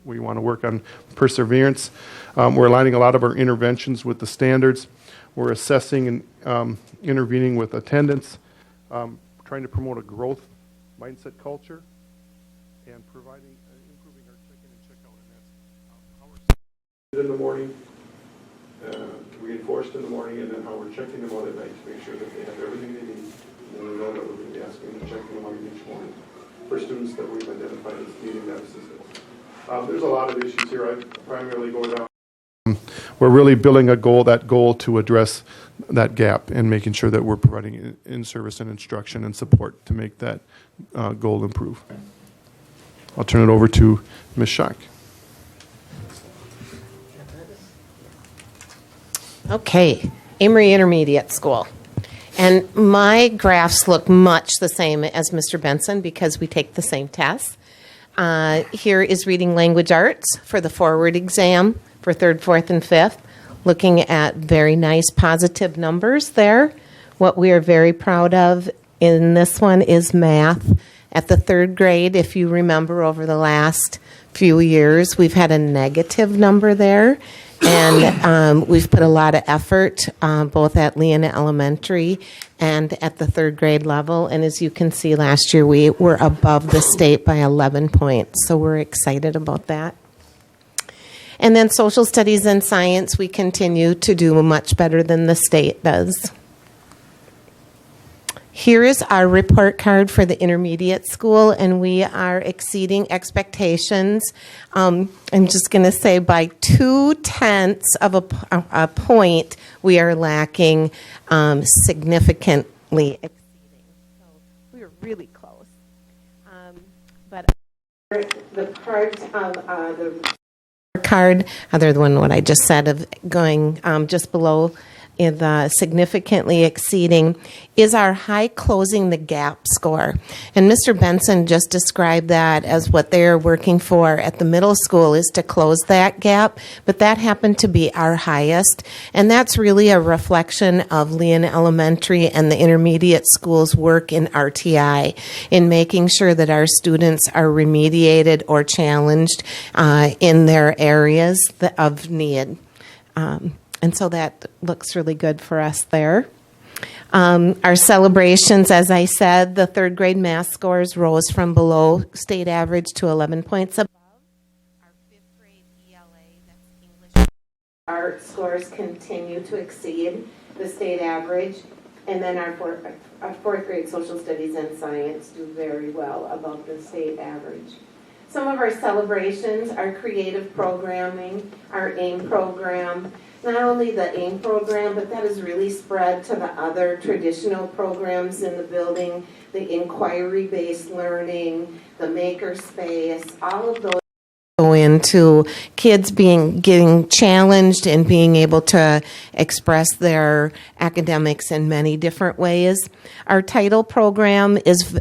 We want to work on perseverance. We're aligning a lot of our interventions with the standards. We're assessing and intervening with attendance, trying to promote a growth mindset culture, and providing improving our check-in and check-out. And that's how we're in the morning, reinforced in the morning, and then how we're checking them out at night to make sure that they have everything they need. And we know that we're going to be asking them to check them out each morning for students that we've identified as needing that assistance. There's a lot of issues here. I primarily go down. We're really building that goal to address that gap and making sure that we're providing in-service and instruction and support to make that goal improve. I'll turn it over to Ms. Schock. Okay, Amery Intermediate School. And my graphs look much the same as Mr. Benson because we take the same tests. Here is reading language arts for the forward exam for 3rd, 4th, and 5th. Looking at very nice positive numbers there. What we are very proud of in this one is math. At the 3rd grade, if you remember over the last few years, we've had a negative number there. And we've put a lot of effort both at Leon Elementary and at the 3rd grade level. And as you can see, last year we were above the state by 11 points. So we're excited about that. And then social studies and science, we continue to do much better than the state does. Here is our report card for the intermediate school, and we are exceeding expectations. I'm just going to say by 0.2 of a point, we are lacking significantly exceeding. So we were really close. But the part of the card, other than what I just said of going just below in the significantly exceeding, is our high closing the gap score. And Mr. Benson just described that as what they're working for at the middle school is to close that gap, but that happened to be our highest. And that's really a reflection of Leon Elementary and the intermediate school's work in RTI in making sure that our students are remediated or challenged in their areas of need. And so that looks really good for us there. Our celebrations, as I said, the 3rd grade math scores rose from below state average to 11 points above. Our 5th grade ELA, that's English art scores, continue to exceed the state average. And then our 4th grade social studies and science do very well above the state average. Some of our celebrations, our creative programming, our AIM program, not only the AIM program, but that has really spread to the other traditional programs in the building, the inquiry-based learning, the makerspace, all of those go into kids getting challenged and being able to express their academics in many different ways. Our title program is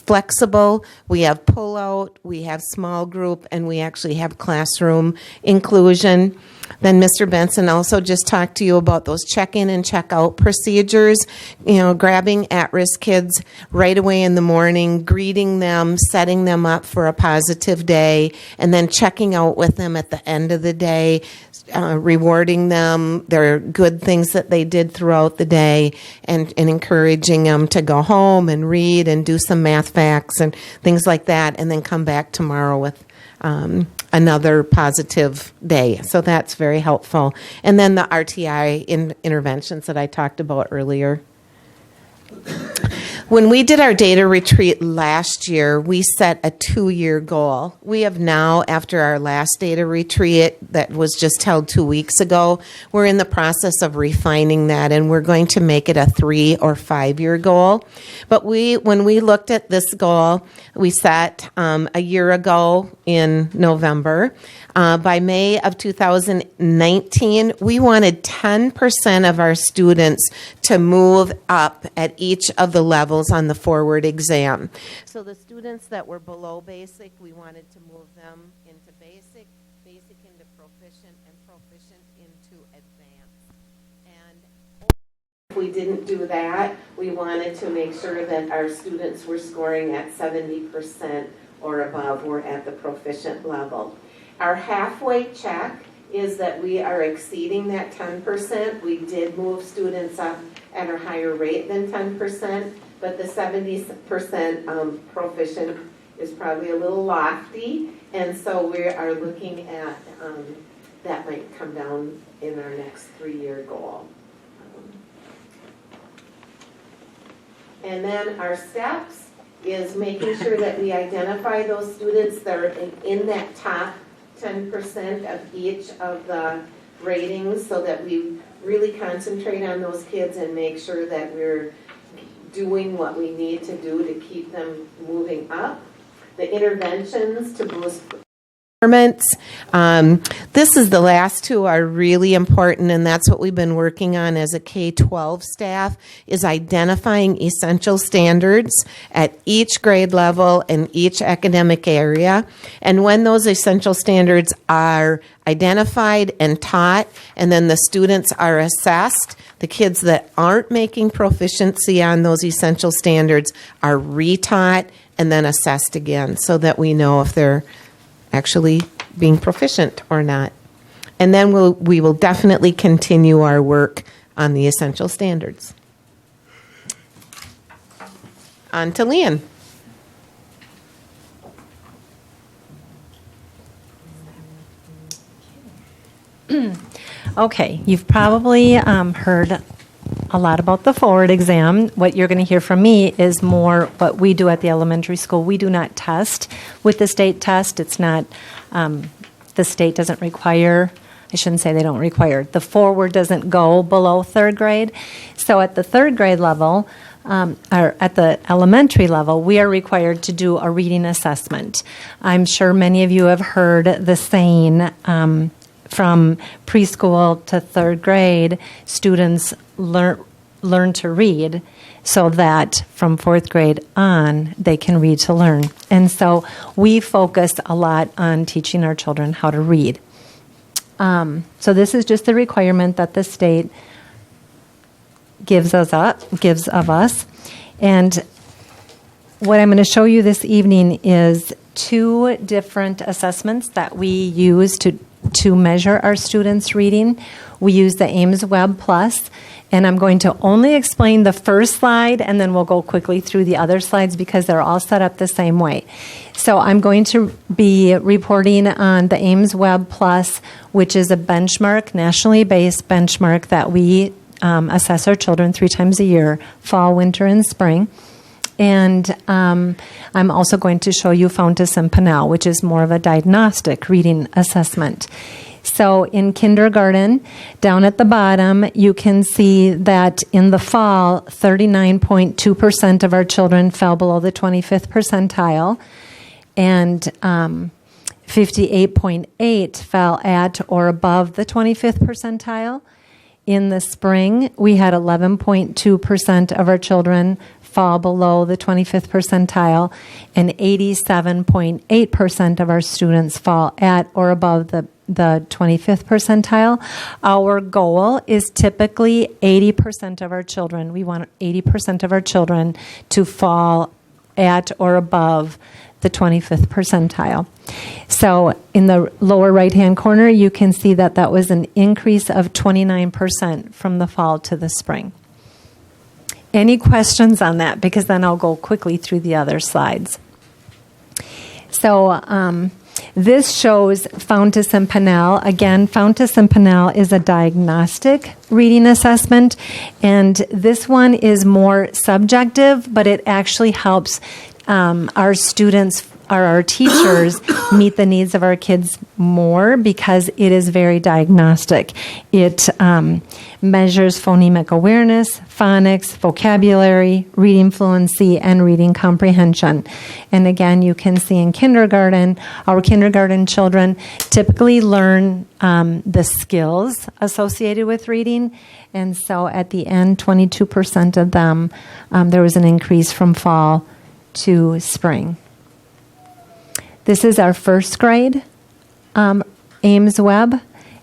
flexible. We have pull-out, we have small group, and we actually have classroom inclusion. Then Mr. Benson also just talked to you about those check-in and check-out procedures, grabbing at-risk kids right away in the morning, greeting them, setting them up for a positive day, and then checking out with them at the end of the day, rewarding them, their good things that they did throughout the day, and encouraging them to go home and read and do some math facts and things like that, and then come back tomorrow with another positive day. So that's very helpful. And then the RTI interventions that I talked about earlier. When we did our data retreat last year, we set a 2-year goal. We have now, after our last data retreat that was just held 2 weeks ago, we're in the process of refining that, and we're going to make it a 3 or 5-year goal. But when we looked at this goal, we set a year ago in November. By May of 2019, we wanted 10% of our students to move up at each of the levels on the forward exam. So the students that were below basic, we wanted to move them into basic, basic into proficient, and proficient into advanced. And we didn't do that. We wanted to make sure that our students were scoring at 70% or above. We're at the proficient level. Our halfway check is that we are exceeding that 10%. We did move students up at a higher rate than 10%, but the 70% proficient is probably a little lofty, and so we are looking at that might come down in our next 3-year goal. And then our steps is making sure that we identify those students that are in that top 10% of each of the ratings, so that we really concentrate on those kids and make sure that we're doing what we need to do to keep them moving up. The interventions to boost this is the last two are really important, and that's what we've been working on as a K-12 staff, is identifying essential standards at each grade level and each academic area. And when those essential standards are identified and taught, and then the students are assessed, the kids that aren't making proficiency on those essential standards are retaught and then assessed again, so that we know if they're actually being proficient or not. And then we will definitely continue our work on the essential standards. On to Leanne. Okay, you've probably heard a lot about the forward exam. What you're going to hear from me is more what we do at the elementary school. We do not test with the state test. It's not, the state doesn't require, I shouldn't say they don't require, the forward doesn't go below third grade. So at the third grade level, or at the elementary level, we are required to do a reading assessment. I'm sure many of you have heard the saying, from preschool to third grade, students learn to read, so that from fourth grade on, they can read to learn. And so we focus a lot on teaching our children how to read. So this is just the requirement that the state gives of us. And what I'm going to show you this evening is 2 different assessments that we use to measure our students' reading. We use the Ames Web Plus, and I'm going to only explain the first slide, and then we'll go quickly through the other slides because they're all set up the same way. So I'm going to be reporting on the Ames Web Plus, which is a benchmark, nationally based benchmark that we assess our children 3 times a year, fall, winter, and spring. And I'm also going to show you Fountas and Pinnell, which is more of a diagnostic reading assessment. So in kindergarten, down at the bottom, you can see that in the fall, 39.2% of our children fell below the 25th percentile, and 58.8% fell at or above the 25th percentile. In the spring, we had 11.2% of our children fall below the 25th percentile, and 87.8% of our students fall at or above the 25th percentile. Our goal is typically 80% of our children. We want 80% of our children to fall at or above the 25th percentile. So in the lower right-hand corner, you can see that that was an increase of 29% from the fall to the spring. Any questions on that? Because then I'll go quickly through the other slides. So this shows Fountas and Pinnell. Again, Fountas and Pinnell is a diagnostic reading assessment, and this one is more subjective, but it actually helps our students or our teachers meet the needs of our kids more because it is very diagnostic. It measures phonemic awareness, phonics, vocabulary, reading fluency, and reading comprehension. And again, you can see in kindergarten, our kindergarten children typically learn the skills associated with reading. And so at the end, 22% of them, there was an increase from fall to spring. This is our first grade Ames Web,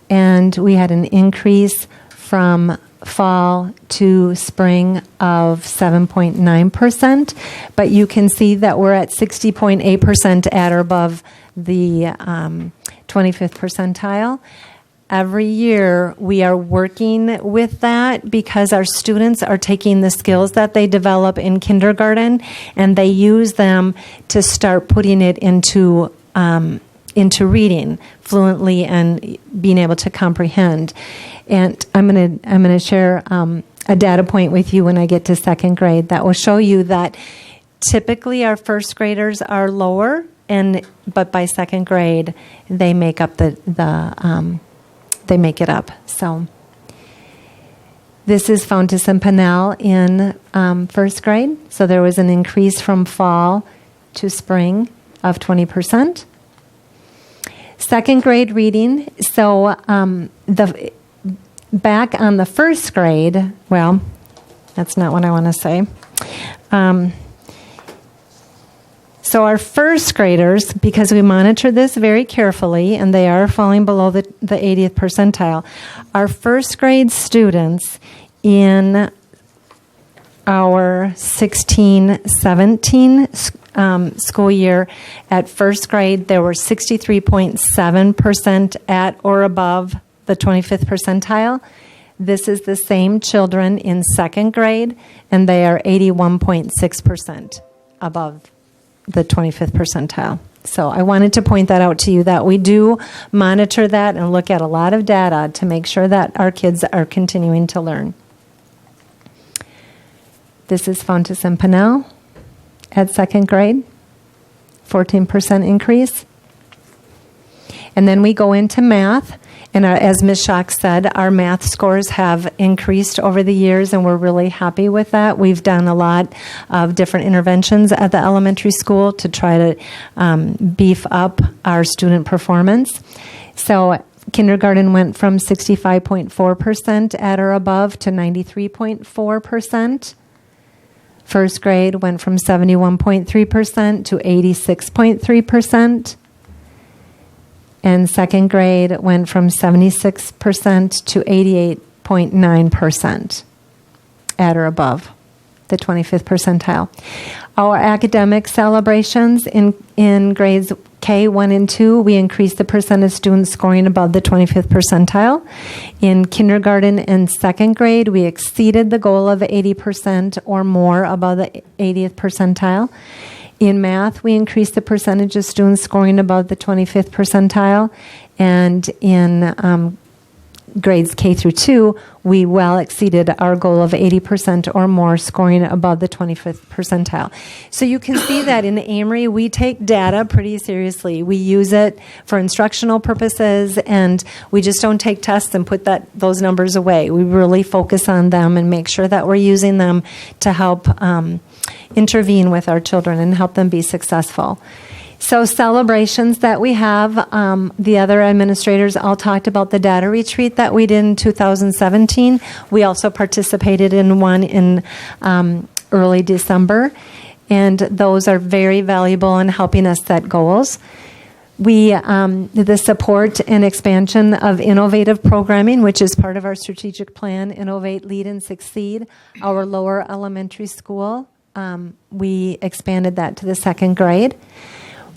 and we had an increase from fall to spring of 7.9%, but you can see that we're at 60.8% at or above the 25th percentile. Every year, we are working with that because our students are taking the skills that they develop in kindergarten and they use them to start putting it into reading fluently and being able to comprehend. And I'm gonna share a data point with you when I get to second grade that will show you that typically our first graders are lower, but by second grade they make up they make it up. So this is Fountas and Pinnell in first grade. So there was an increase from fall to spring of 20%. Second grade reading. So back on the first grade, well, that's not what I want to say. So our first graders, because we monitor this very carefully, and they are falling below the 80th percentile, our first grade students in our 16-17 school year at first grade, there were 63.7% at or above the 25th percentile. This is the same children in second grade, and they are 81.6% above the 25th percentile. So I wanted to point that out to you, that we do monitor that and look at a lot of data to make sure that our kids are continuing to learn. This is Fountas and Pinnell at second grade, 14% increase. And then we go into math. And as Ms. Schock said, our math scores have increased over the years, and we're really happy with that. We've done a lot of different interventions at the elementary school to try to beef up our student performance. So kindergarten went from 65.4% at or above to 93.4%. First grade went from 71.3% to 86.3%. And second grade went from 76% to 88.9% at or above the 25th percentile. Our academic celebrations in grades K1 and 2, we increased the percent of students scoring above the 25th percentile. In kindergarten and second grade, we exceeded the goal of 80% or more above the 80th percentile. In math, we increased the percentage of students scoring above the 25th percentile. And in grades K through 2, we well exceeded our goal of 80% or more scoring above the 25th percentile. So you can see that in Amery, we take data pretty seriously. We use it for instructional purposes, and we just don't take tests and put those numbers away. We really focus on them and make sure that we're using them to help intervene with our children and help them be successful. So celebrations that we have, the other administrators all talked about the data retreat that we did in 2017. We also participated in one in early December, and those are very valuable in helping us set goals. We, the support and expansion of innovative programming, which is part of our strategic plan, Innovate, Lead, and Succeed, our lower elementary school, we expanded that to the second grade.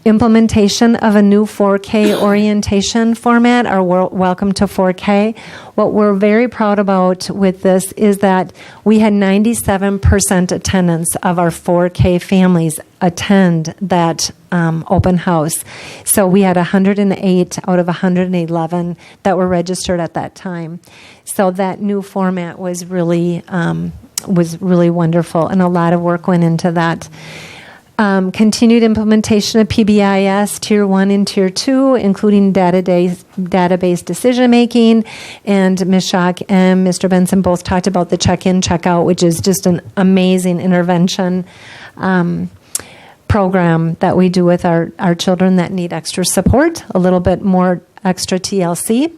Implementation of a new 4K orientation format, our Welcome to 4K. What we're very proud about with this is that we had 97% attendance of our 4K families attend that open house. So we had 108 out of 111 that were registered at that time. So that new format was really wonderful, and a lot of work went into that. Continued implementation of PBIS Tier 1 and Tier 2, including database decision-making. And Ms. Schock and Mr. Benson both talked about the check-in, check-out, which is just an amazing intervention program that we do with our children that need extra support, a little bit more extra TLC.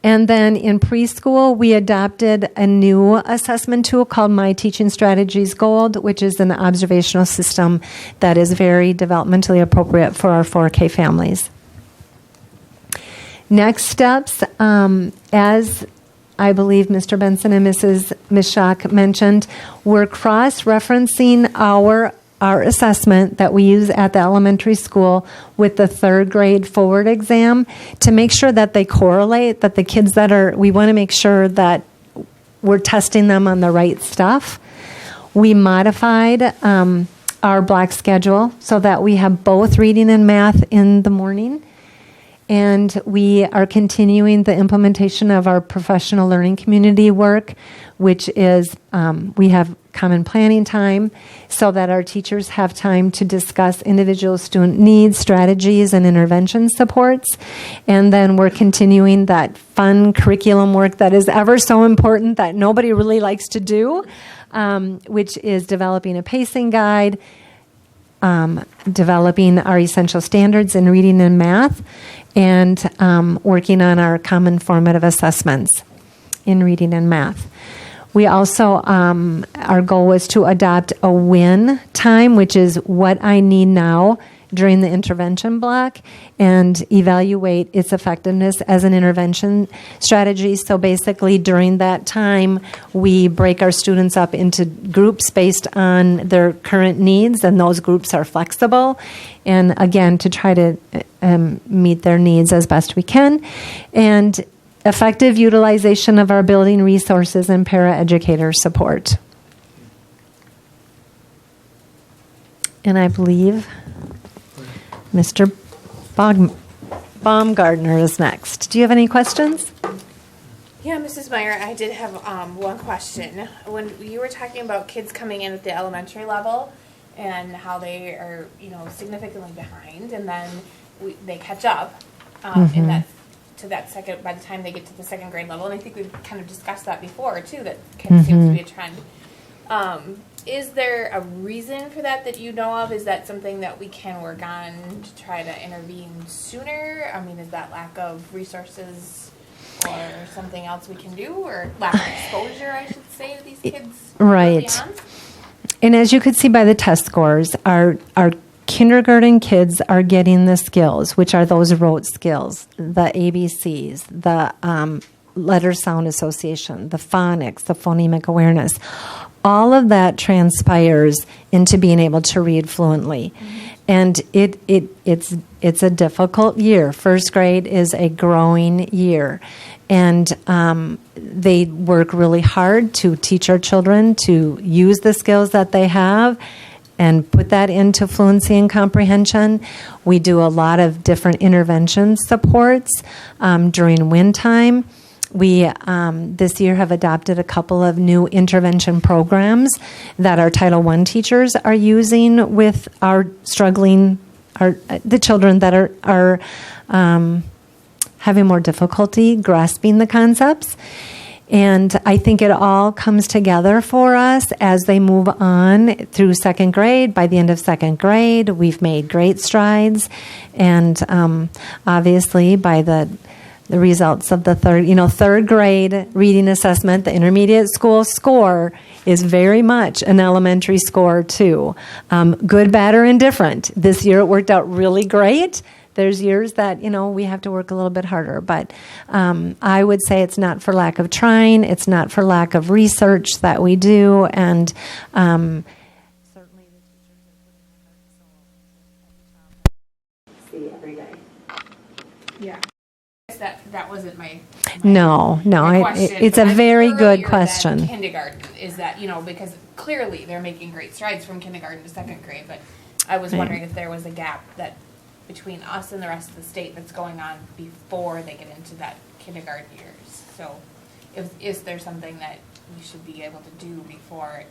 And then in preschool, we adopted a new assessment tool called My Teaching Strategies Gold, which is an observational system that is very developmentally appropriate for our 4K families. Next steps, as I believe Mr. Benson and Mrs. Mishak mentioned, we're cross-referencing our assessment that we use at the elementary school with the third grade forward exam to make sure that they correlate, that the kids we want to make sure that we're testing them on the right stuff. We modified our block schedule so that we have both reading and math in the morning. And we are continuing the implementation of our professional learning community work, which is we have common planning time so that our teachers have time to discuss individual student needs, strategies, and intervention supports. And then we're continuing that fun curriculum work that is ever so important that nobody really likes to do, which is developing a pacing guide, developing our essential standards in reading and math, and working on our common formative assessments in reading and math. We also, our goal was to adopt a win time, which is what I need now during the intervention block, and evaluate its effectiveness as an intervention strategy. So basically, during that time, we break our students up into groups based on their current needs, and those groups are flexible. And again, to try to meet their needs as best we can. And effective utilization of our building resources and paraeducator support. And I believe Mr. Baumgartner is next. Do you have any questions? Yeah, Mrs. Meyer, I did have one question. When you were talking about kids coming in at the elementary level and how they are, significantly behind, and then they catch up in that to that second by the time they get to the second grade level, and I think we've kind of discussed that before too. That kind of seems to be a trend. Is there a reason for that you know of? Is that something that we can work on to try to intervene sooner? I mean, is that lack of resources or something else we can do, or lack of exposure, I should say, to these kids? Right. And as you could see by the test scores, our kindergarten kids are getting the skills, which are those rote skills, the ABCs, the letter sound association, the phonics, the phonemic awareness. All of that transpires into being able to read fluently. And it's a difficult year. First grade is a growing year. And they work really hard to teach our children to use the skills that they have and put that into fluency and comprehension. We do a lot of different intervention supports during win time. We, this year, have adopted a couple of new intervention programs that our Title I teachers are using with our the children that are having more difficulty grasping the concepts. And I think it all comes together for us as they move on through second grade. By the end of second grade, we've made great strides. And obviously, by the results of the third grade reading assessment, the intermediate school score is very much an elementary score too. Good, bad, or indifferent. This year it worked out really great. There's years that, we have to work a little bit harder, but I would say it's not for lack of trying. It's not for lack of research that we do, and certainly the teachers are putting their heart and soul see every day. Yeah. That wasn't my No, question, it's a but very good earlier question. than kindergarten is that, because clearly they're making great strides from kindergarten to second grade, but I was wondering if there was a gap that between us and the rest of the state that's going on before they get into that kindergarten years. So is there something that we should be able to do before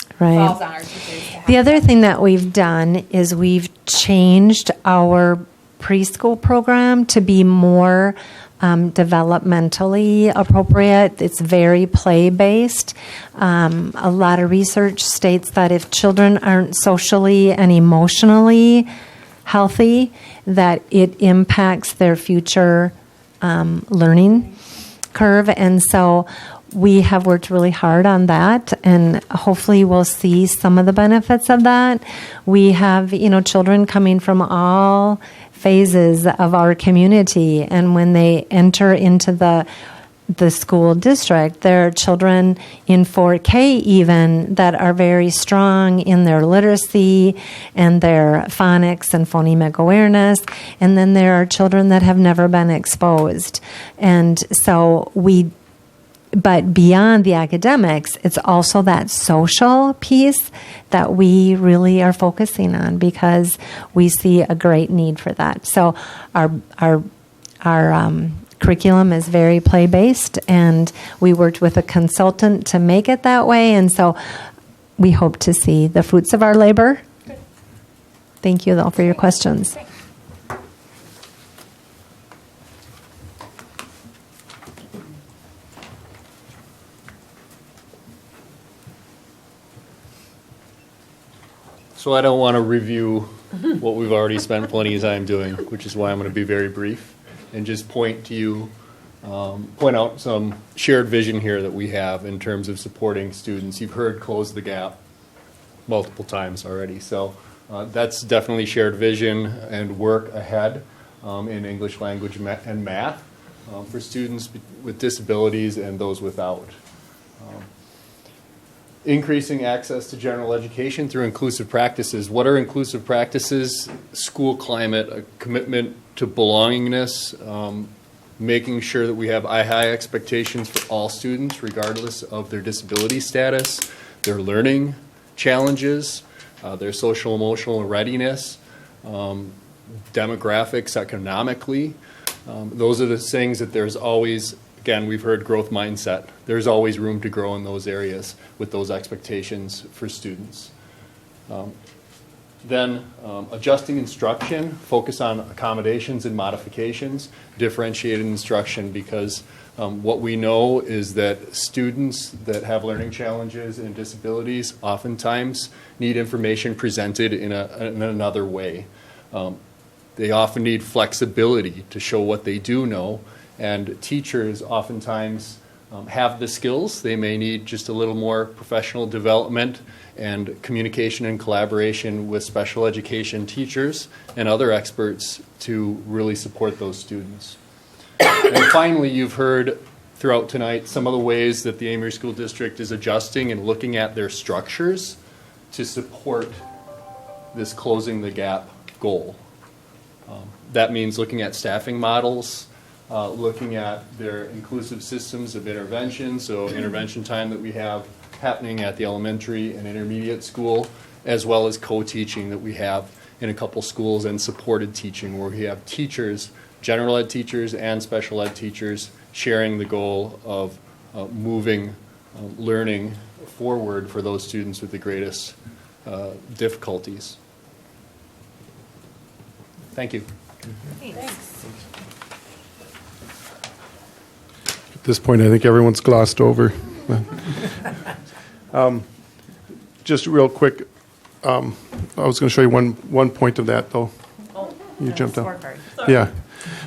it falls on our teachers to have The other thing that we've done is we've changed our preschool program to be more developmentally appropriate. It's very play-based. A lot of research states that if children aren't socially and emotionally healthy, that it impacts their future learning curve. And so we have worked really hard on that, and hopefully we'll see some of the benefits of that. We have, children coming from all phases of our community, and when they enter into the the school district. There are children in 4K even that are very strong in their literacy and their phonics and phonemic awareness. And then there are children that have never been exposed. And so but beyond the academics, it's also that social piece that we really are focusing on because we see a great need for that. So our curriculum is very play-based, and we worked with a consultant to make it that way, and so we hope to see the fruits of our labor. Thank you, though, for your questions. So I don't want to review what we've already spent plenty of time doing, which is why I'm going to be very brief and just point out some shared vision here that we have in terms of supporting students. You've heard close the gap multiple times already, so that's definitely shared vision and work ahead in English language and math for students with disabilities and those without. Increasing access to general education through inclusive practices. What are inclusive practices? School climate, a commitment to belongingness, making sure that we have high expectations for all students, regardless of their disability status, their learning challenges, their social emotional readiness, demographics, economically. Those are the things that there's always, again, we've heard growth mindset. There's always room to grow in those areas with those expectations for students. Then adjusting instruction, focus on accommodations and modifications, differentiated instruction, because what we know is that students that have learning challenges and disabilities oftentimes need information presented in another way. They often need flexibility to show what they do know, and teachers oftentimes have the skills. They may need just a little more professional development and communication and collaboration with special education teachers and other experts to really support those students. And finally, you've heard throughout tonight some of the ways that the Amery School District is adjusting and looking at their structures to support this closing the gap goal. That means looking at staffing models, looking at their inclusive systems of intervention, so intervention time that we have happening at the elementary and intermediate school, as well as co-teaching that we have in a couple schools, and supported teaching where we have teachers, general ed teachers and special ed teachers, sharing the goal of moving learning forward for those students with the greatest difficulties. Thank you. Thanks. At this point, I think everyone's glossed over. Just real quick, I was going to show you one point of that, though. Oh, You jumped out. scorecard. Yeah.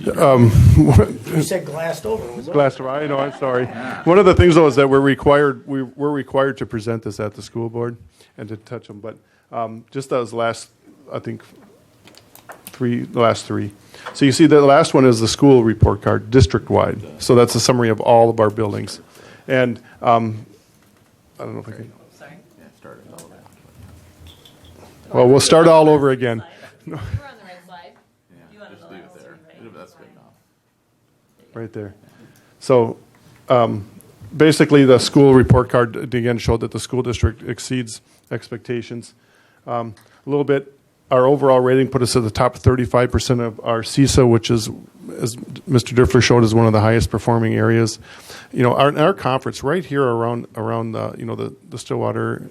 You said glassed over. Was it? Glassed over. I know. I'm sorry. One of the things, though, is that we're required to present this at the school board and to touch them. But just those last, I think, the last three. So you see, the last one is the school report card, district-wide. So that's a summary of all of our buildings. And I don't know if I can. Sorry. Well, we'll start all over again. We're on the right slide. You want to leave it there. That's good enough. Right there. So basically, the school report card, again, showed that the school district exceeds expectations. A little bit, our overall rating put us at the top 35% of our CISA, which is, as Mr. Diffler showed, is one of the highest performing areas. You know, our conference right here around the Stillwater,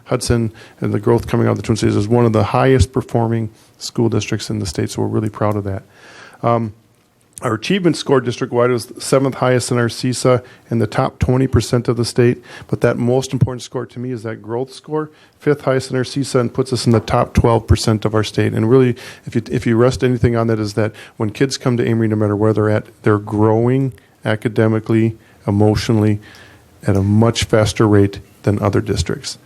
Hudson, and the growth coming out of the Twin Cities is one of the highest performing school districts in the state, so we're really proud of that. Our achievement score district-wide was the 7th highest in our CISA in the top 20% of the state. But that most important score to me is that growth score, 5th highest in our CISA, and puts us in the top 12% of our state. And really, if you rest anything on that, is that when kids come to Amery, no matter where they're at, they're growing academically, emotionally, at a much faster rate than other districts.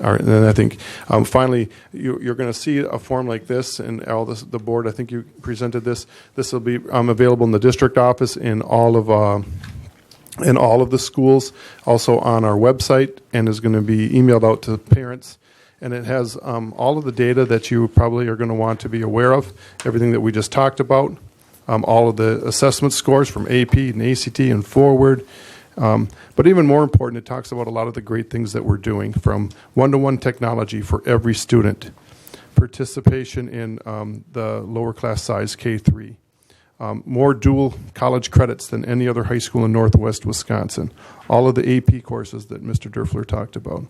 All right, and then I think finally you're going to see a form like this, and all this, the board. I think you presented this. This will be available in the district office in all of in all of the schools, also on our website, and is going to be emailed out to parents. And it has all of the data that you probably are going to want to be aware of, everything that we just talked about, all of the assessment scores from AP and ACT and Forward. But even more important, it talks about a lot of the great things that we're doing, from one-to-one technology for every student, participation in the lower class size K-3, more dual college credits than any other high school in Northwest Wisconsin, all of the AP courses that Mr. Derfler talked about,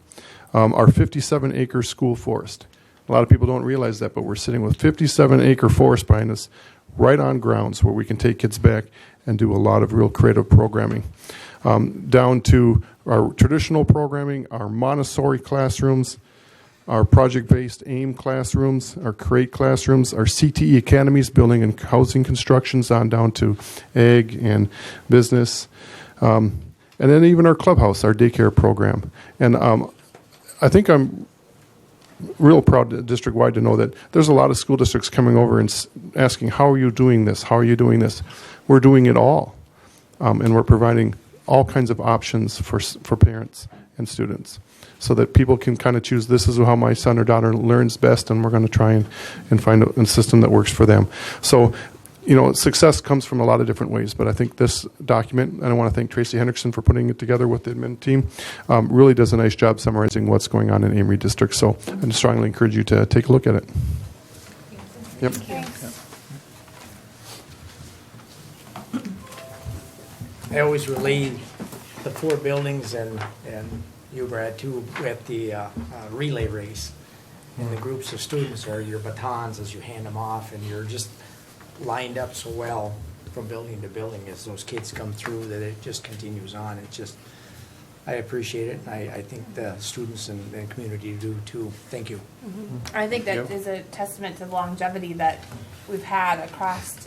our 57-acre school forest. A lot of people don't realize that, but we're sitting with 57-acre forest behind us right on grounds where we can take kids back and do a lot of real creative programming. Down to our traditional programming, our Montessori classrooms, our project-based AIM classrooms, our CREATE classrooms, our CTE academies, building and housing constructions, on down to ag and business, and then even our clubhouse, our daycare program. And I think I'm real proud district-wide to know that there's a lot of school districts coming over and asking, how are you doing this? How are you doing this? We're doing it all, and we're providing all kinds of options for parents and students, so that people can kind of choose, this is how my son or daughter learns best, and we're going to try and find a system that works for them. So, you know, success comes from a lot of different ways, but I think this document, and I want to thank Tracy Hendrickson for putting it together with the admin team, really does a nice job summarizing what's going on in Amery District. So I strongly encourage you to take a look at it. Yep. I always relate the 4 buildings and you, Brad, too, at the relay race. And the groups of students are your batons as you hand them off, and you're just lined up so well from building to building as those kids come through that it just continues on. It's just, I appreciate it, and I think the students and the community do too. Thank you. I think that is a testament to the longevity that we've had across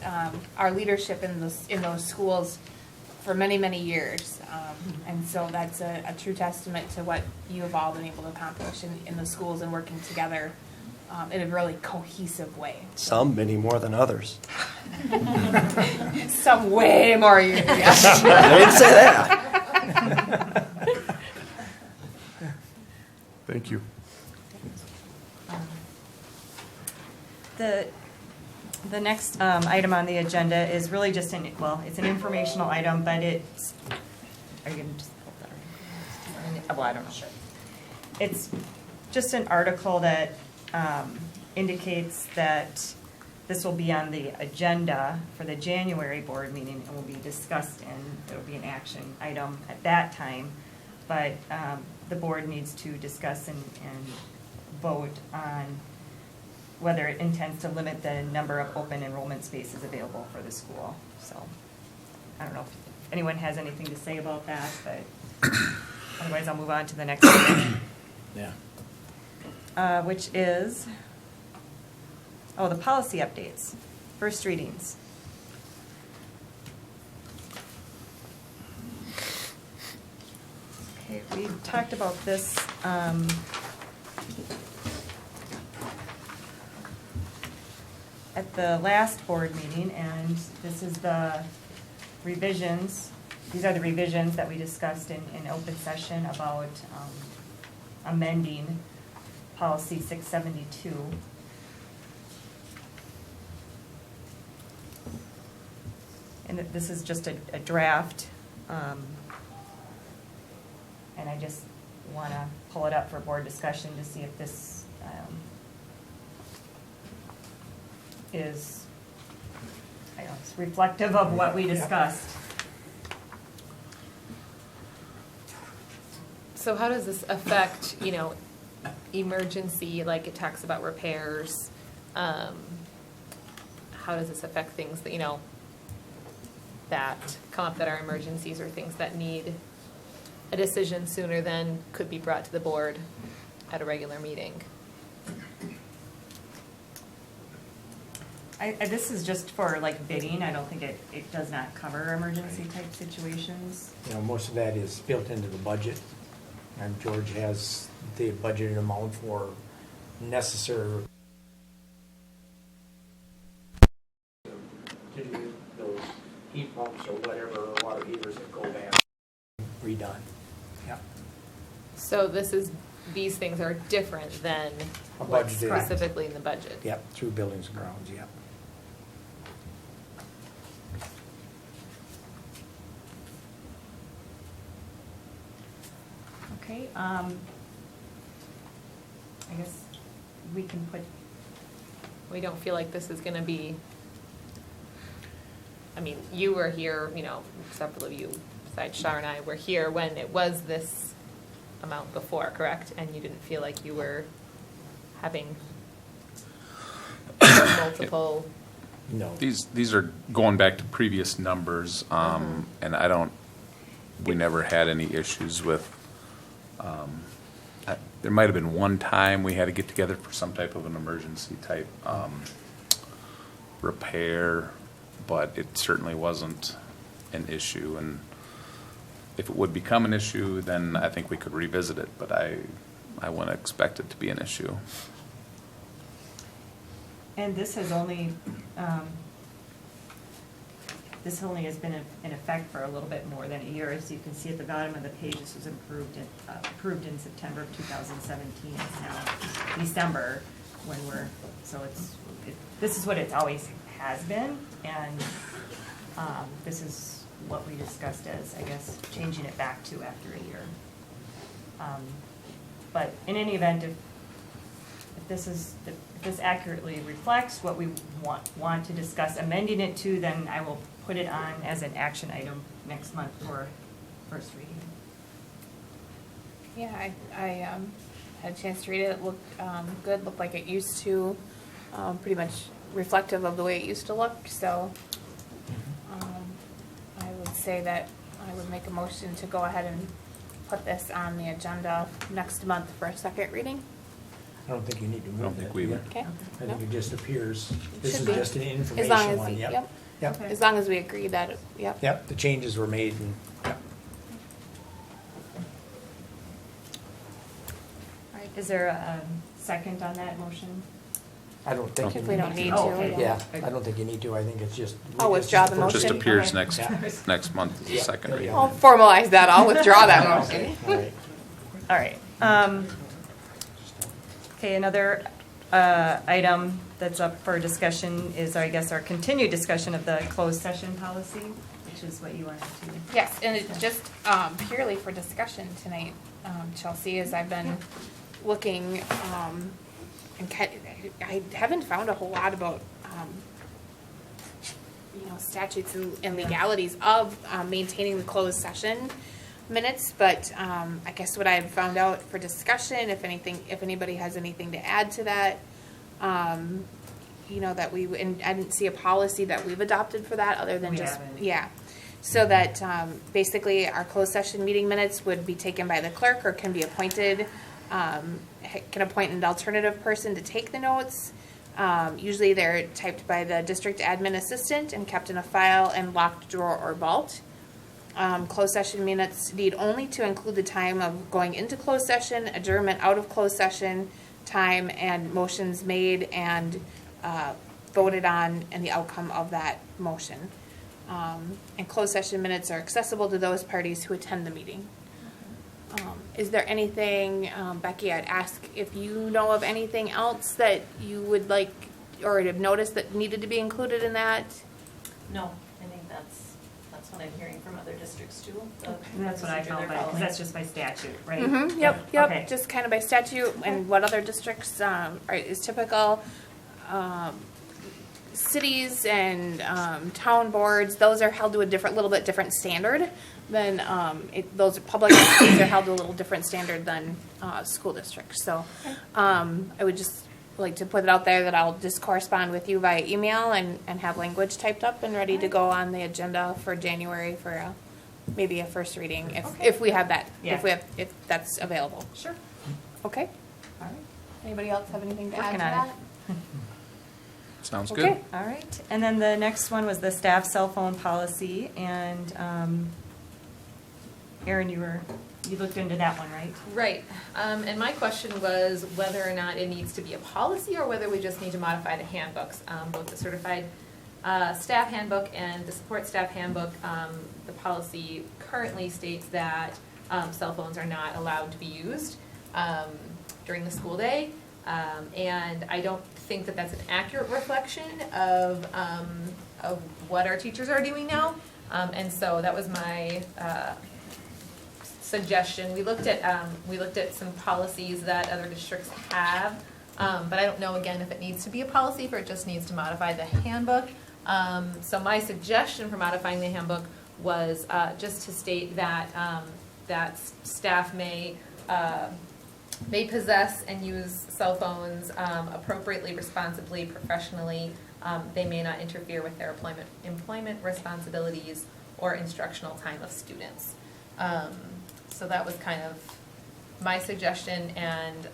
our leadership in those schools for many, many years. And so that's a true testament to what you have all been able to accomplish in the schools and working together in a really cohesive way. Some many more than others. Some way more years. I didn't say that. Thank you. The next item on the agenda is really just it's an informational item, but it's, are you going to just pull that? Well, I don't know. It's just an article that indicates that this will be on the agenda for the January board meeting and will be discussed, and it will be an action item at that time. But the board needs to discuss and vote on whether it intends to limit the number of open enrollment spaces available for the school. So I don't know if anyone has anything to say about that, but otherwise I'll move on to the next one. Yeah. Which is, the policy updates, first readings. Okay, we talked about this at the last board meeting, and this is the revisions. These are the revisions that we discussed in open session about amending policy 672. And this is just a draft, and I just want to pull it up for board discussion to see if this is, I don't know, it's reflective of what we discussed. So how does this affect, emergency, like it talks about repairs? How does this affect things that, that come up that are emergencies or things that need a decision sooner than could be brought to the board at a regular meeting? This is just for like bidding. I don't think it does not cover emergency type situations. Most of that is built into the budget. And George has the budgeted amount for necessary to do those heat pumps or whatever, water heaters that go bad. done. Yeah. So these things are different than A what's budgeted. specifically in the budget? Yep, through buildings and grounds, yep. Okay, I guess we can put, We don't feel like this is gonna be, I mean, you were here, several of you, besides Shar and I, were here when it was this amount before, correct? And you didn't feel like you were having multiple, No. These are going back to previous numbers, and we never had any issues with, there might have been one time we had to get together for some type of an emergency type repair, but it certainly wasn't an issue. And if it would become an issue, then I think we could revisit it, but I wouldn't expect it to be an issue. and this has only has been in effect for a little bit more than a year. As you can see at the bottom of the page, this was approved in September of 2017. It's now December this is what it always has been, and this is what we discussed as, I guess, changing it back to after a year. But in any event, if this accurately reflects what we want to discuss amending it to, then I will put it on as an action item next month for first reading. Yeah, I had a chance to read it. It looked good, looked like it used to, pretty much reflective of the way it used to look. So I would say that I would make a motion to go ahead and put this on the agenda next month for a second reading. I don't think you need to move it. I don't think we would. Okay? I think it just appears, this Should is be. just an As long information as, one, yep. yep. Yep, As long as we agree that, yep. yep, the changes were made and, yep. All right, is there a second on that motion? I don't think you If need we to. don't need Oh, to. okay. Yeah, I don't think you need to, I think it's just. I'll withdraw the first Just motion. reading. appears Okay. next month as a Yeah, second there you reading. go. I'll formalize that. I'll withdraw that motion. All right. All right. Okay, another item that's up for discussion is, I guess, our continued discussion of the closed session policy, which is what you wanted to. Yes, and it's just purely for discussion tonight, Chelsea, as I've been looking, and I haven't found a whole lot about, statutes and legalities of maintaining the closed session minutes, but I guess what I've found out for discussion, if anybody has anything to add to that, that and I didn't see a policy that we've adopted for that other than We just, haven't. yeah. So that basically our closed session meeting minutes would be taken by the clerk or can be appointed, can appoint an alternative person to take the notes. Usually they're typed by the district admin assistant and kept in a file and locked drawer or vault. Closed session minutes need only to include the time of going into closed session, adjournment out of closed session time, and motions made and voted on, and the outcome of that motion. And closed session minutes are accessible to those parties who attend the meeting. Is there anything, Becky, I'd ask if you know of anything else that you would like or have noticed that needed to be included in that? No, I think that's what I'm hearing from other districts too. And that's what I found, because that's just by statute, right? Mm-hmm, yep, Okay. just kind of by statute and what other districts is typical. Cities and town boards, those are held to a little bit different standard than, those public entities are held to a little different standard than school districts. So I would just like to put it out there that I'll just correspond with you via email and have language typed up and ready to go on the agenda for January for maybe a first reading if we have that, Yeah. if that's available. Sure. Okay. All right. Anybody else have anything to add Working to on that? it. Sounds Okay. good. All right, and then the next one was the staff cell phone policy, and Erin, you looked into that one, right? right. And my question was whether or not it needs to be a policy or whether we just need to modify the handbooks, both the certified staff handbook and the support staff handbook. The policy currently states that cell phones are not allowed to be used during the school day. And I don't think that that's an accurate reflection of what our teachers are doing now. And so that was my suggestion. We looked at some policies that other districts have, but I don't know again if it needs to be a policy or it just needs to modify the handbook. So my suggestion for modifying the handbook was just to state that that staff may possess and use cell phones appropriately, responsibly, professionally. They may not interfere with their employment responsibilities or instructional time of students. So that was kind of my suggestion, and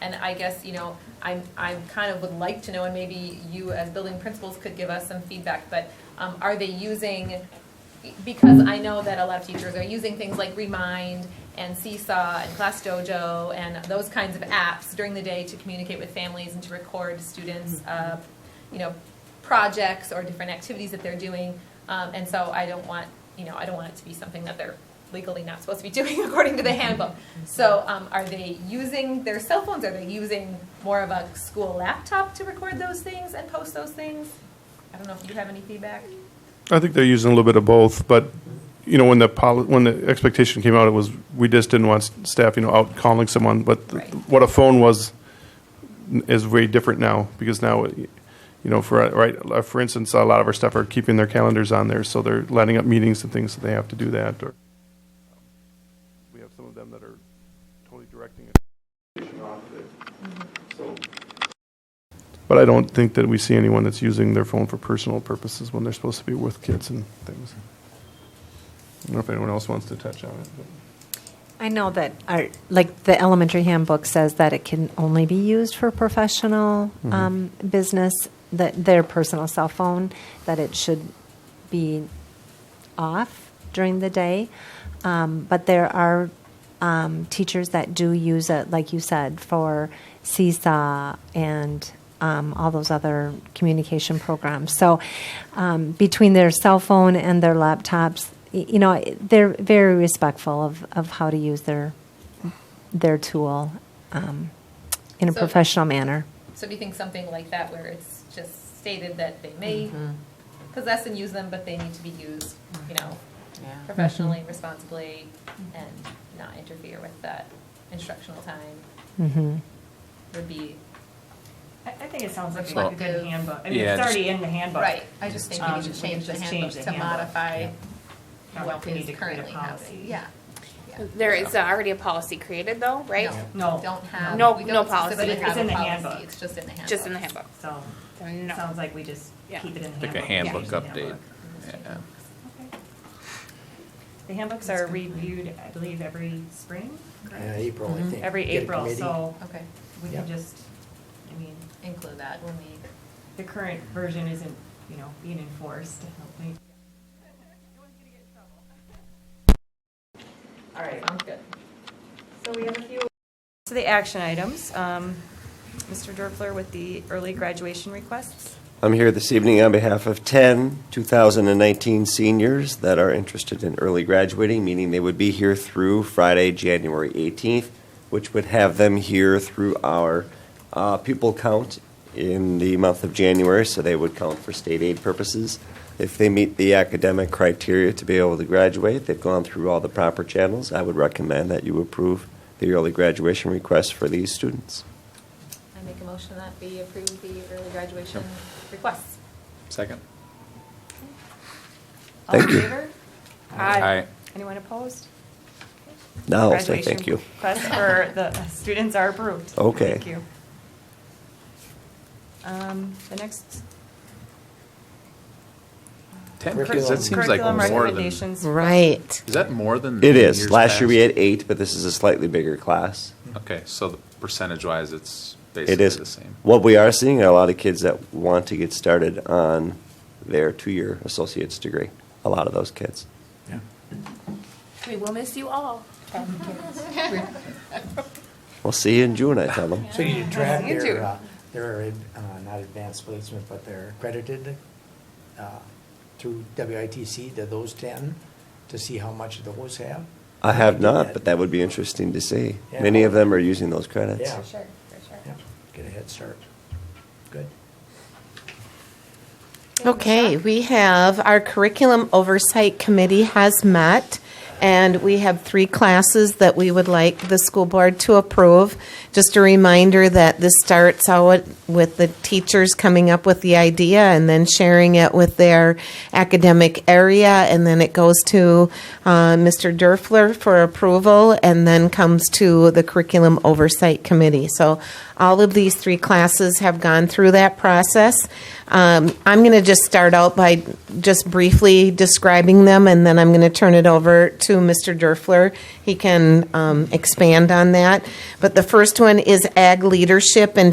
I guess, you know, I kind of would like to know, and maybe you as building principals could give us some feedback, but are they using, because I know that a lot of teachers are using things like Remind and Seesaw and Class Dojo and those kinds of apps during the day to communicate with families and to record students' you know, projects or different activities that they're doing. And so I don't want it to be something that they're legally not supposed to be doing according to the handbook. So are they using their cell phones? Are they using more of a school laptop to record those things and post those things? I don't know if you have any feedback. I think they're using a little bit of both, but you know, when the expectation came out, it was we just didn't want staff, you know, out calling someone. But Right. what a phone was is very different now, because now, you know, for instance, a lot of our staff are keeping their calendars on there, so they're lining up meetings and things, so they have to do that. Or we have some of them that are totally directing it off of it. So, but I don't think that we see anyone that's using their phone for personal purposes when they're supposed to be with kids and things. I don't know if anyone else wants to touch on it. But. I know that like the elementary handbook says that it can only be used for professional business, that their personal cell phone, that it should be off during the day. But there are teachers that do use it, like you said, for Seesaw and all those other communication programs. So between their cell phone and their laptops, you know, they're very respectful of how to use their tool in a professional manner. So do you think something like that, where it's just stated that they may possess and use them, but they need to be used, you know, professionally, responsibly, and not interfere with that instructional time, would be. I think it sounds like Well, a good handbook. I mean, yeah, it's already in the handbook. Right, I just think we need to We change the just handbook change to the handbook. modify Not what like we need is to create a currently policy. happening. Yeah. There is already a policy created though, right? No. Don't have. No- we no don't policy. specifically But it's have in a the policy. handbook. It's just in the handbook. Just in the handbook. So No. it sounds like we just Yeah. keep it in the Like a handbook. handbook Change the update. handbook. Yeah. The handbooks are reviewed, I believe, every spring? April, I think. Every Get a April, committee. so Okay, we Yeah. can just, I mean, include that when we. the current version isn't, you know, being enforced, I don't think. All right. Sounds good. So we have a few. So the action items, Mr. Dorfler with the early graduation requests. I'm here this evening on behalf of 10 2019 seniors that are interested in early graduating, meaning they would be here through Friday, January 18th, which would have them here through our pupil count in the month of January, so they would count for state aid purposes. If they meet the academic criteria to be able to graduate, they've gone through all the proper channels, I would recommend that you approve the early graduation request for these students. I make a motion that we approve the early graduation requests. Second. All in Thank you. favor? Aye. Anyone opposed? Now I'll say Graduation thank you. Requests for the students are approved. Okay. Thank you. The next. 10 Curriculum. kids, that seems like Curriculum more than, recommendations. Right. is that more than? It is. years Last year we past? had 8, but this is a slightly bigger class. Okay, so the percentage-wise, it's It basically is. the same. What we are seeing are a lot of kids that want to get started on their 2-year associate's degree. A lot of those kids. We will miss you all. We'll see you in June, I tell them. So you track You too. their not advanced placement, but they're accredited through WITC to those 10 to see how much those have? I have not, but that would be interesting to see. Yeah. Many of them are using those credits. Yeah. For sure, for sure. Yeah, get a head start. Good. Okay, we have, our Curriculum Oversight Committee has met, and we have 3 classes that we would like the school board to approve. Just a reminder that this starts out with the teachers coming up with the idea and then sharing it with their academic area, and then it goes to Mr. Derfler for approval, and then comes to the Curriculum Oversight Committee. So all of these 3 classes have gone through that process. I'm going to just start out by just briefly describing them, and then I'm going to turn it over to Mr. Derfler. He can expand on that. But the first one is Ag Leadership and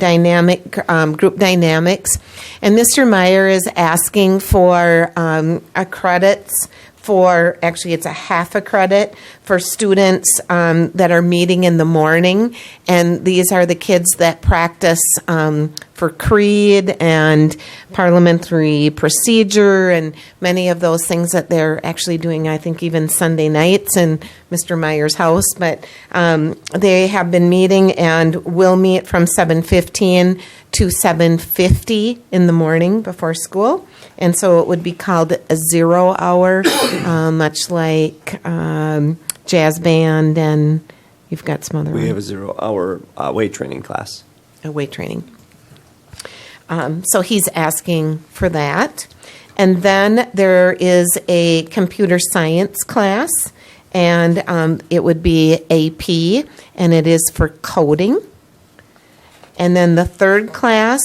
Group Dynamics. And Mr. Meyer is asking for a credits for, actually it's a half a credit for students that are meeting in the morning. And these are the kids that practice for creed and parliamentary procedure and many of those things that they're actually doing, I think, even Sunday nights in Mr. Meyer's house. But they have been meeting and will meet from 7:15 to 7:50 in the morning before school. And so it would be called a 0 hour, much like jazz band, and you've got some other. We have a 0 hour weight training class. A weight training. So he's asking for that. And then there is a computer science class, and it would be AP, and it is for coding. And then the third class,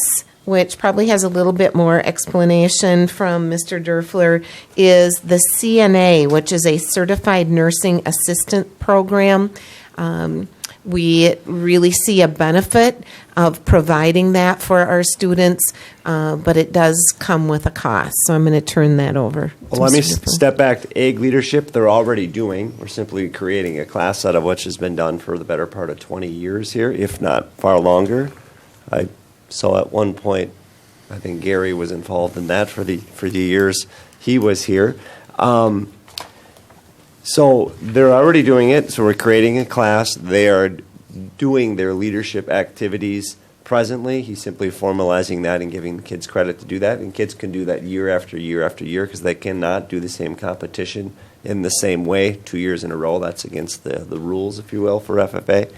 which probably has a little bit more explanation from Mr. Derfler, is the CNA, which is a Certified Nursing Assistant Program. We really see a benefit of providing that for our students, but it does come with a cost. So I'm going to turn that over. Well, let me step back to Ag Leadership. They're already doing. We're simply creating a class out of which has been done for the better part of 20 years here, if not far longer. I saw at one point, I think Gary was involved in that for the years he was here. So they're already doing it. So we're creating a class. They are doing their leadership activities presently. He's simply formalizing that and giving the kids credit to do that. And kids can do that year after year after year because they cannot do the same competition in the same way 2 years in a row. That's against the rules, if you will, for FFA.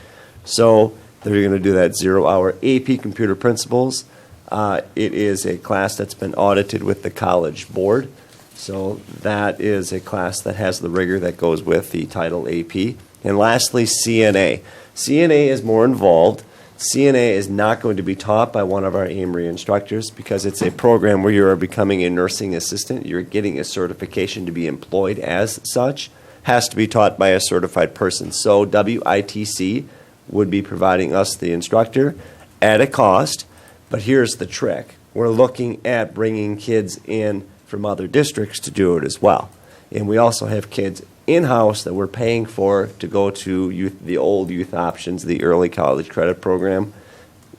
So they're going to do that 0 hour AP Computer Principles. It is a class that's been audited with the College Board. So that is a class that has the rigor that goes with the title AP. And lastly, CNA. CNA is more involved. CNA is not going to be taught by one of our Amery instructors because it's a program where you are becoming a nursing assistant. You're getting a certification to be employed as such. Has to be taught by a certified person. So WITC would be providing us the instructor at a cost. But here's the trick. We're looking at bringing kids in from other districts to do it as well. And we also have kids in-house that we're paying for to go to the old youth options, the early college credit program.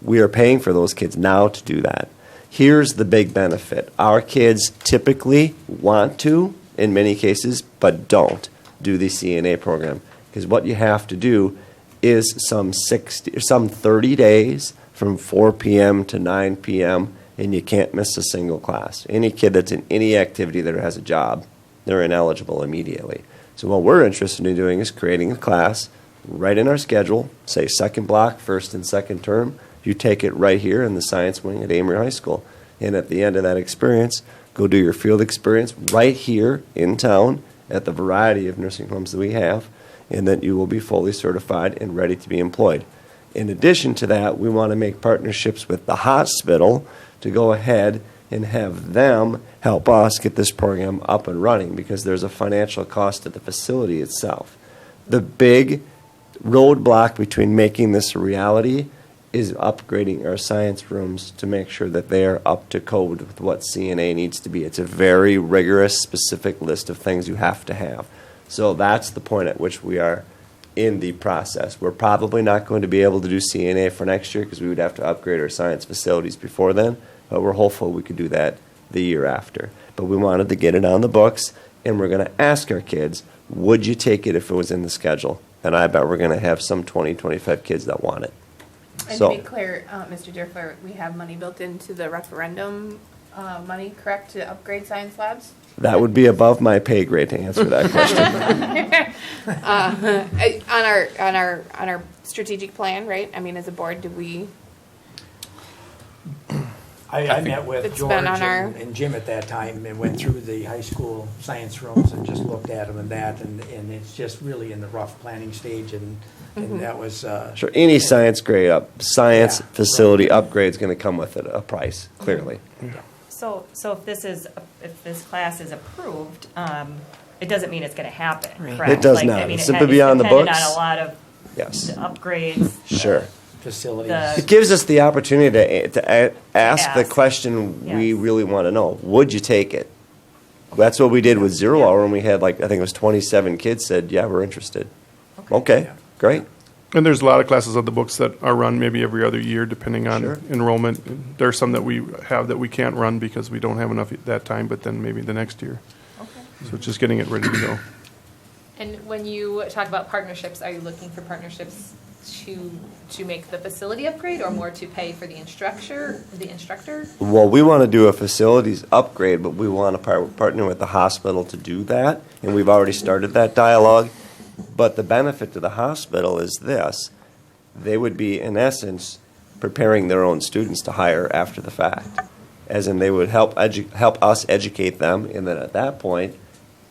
We are paying for those kids now to do that. Here's the big benefit. Our kids typically want to, in many cases, but don't do the CNA program. Because what you have to do is some 30 days from 4 p.m. to 9 p.m., and you can't miss a single class. Any kid that's in any activity that has a job, they're ineligible immediately. So what we're interested in doing is creating a class right in our schedule, say second block, first and second term. You take it right here in the science wing at Amery High School. And at the end of that experience, go do your field experience right here in town at the variety of nursing homes that we have, and then you will be fully certified and ready to be employed. In addition to that, we want to make partnerships with the hospital to go ahead and have them help us get this program up and running because there's a financial cost to the facility itself. The big roadblock between making this a reality is upgrading our science rooms to make sure that they are up to code with what CNA needs to be. It's a very rigorous, specific list of things you have to have. So that's the point at which we are in the process. We're probably not going to be able to do CNA for next year because we would have to upgrade our science facilities before then, but we're hopeful we could do that the year after. But we wanted to get it on the books, and we're going to ask our kids, would you take it if it was in the schedule? And I bet we're going to have some 20, 25 kids that want it. And So- to be clear, Mr. Deerfler, we have money built into the referendum money, correct, to upgrade science labs? That would be above my pay grade to answer that question. On our strategic plan, right? I mean, as a board, do we? I met with It's George been on our- and Jim at that time and went through the high school science rooms and just looked at them and that, and it's just really in the rough planning stage, and that was. Sure, any science Yeah. facility upgrade is going to come with it, a price, clearly. So if this class is approved, it doesn't mean it's gonna happen, Right. correct? It does Like, not. I mean, It's simply beyond the dependent books. on a lot of Yes, the upgrades. sure. Facilities. It gives us the opportunity to ask the ask. question we Yes. really want to know. Would you take it? That's what we did with Zero Hour, and we had I think it was 27 kids said, yeah, we're interested. Okay, great. And there's a lot of classes on the books that are run maybe every other year, depending on Sure. enrollment. There are some that we have that we can't run because we don't have enough at that time, but then maybe the next year. So it's just getting it ready to go. And when you talk about partnerships, are you looking for partnerships to make the facility upgrade, or more to pay for the instructor? Well, we want to do a facilities upgrade, but we want to partner with the hospital to do that, and we've already started that dialogue. But the benefit to the hospital is this: they would be, in essence, preparing their own students to hire after the fact, as in they would help us educate them, and then at that point,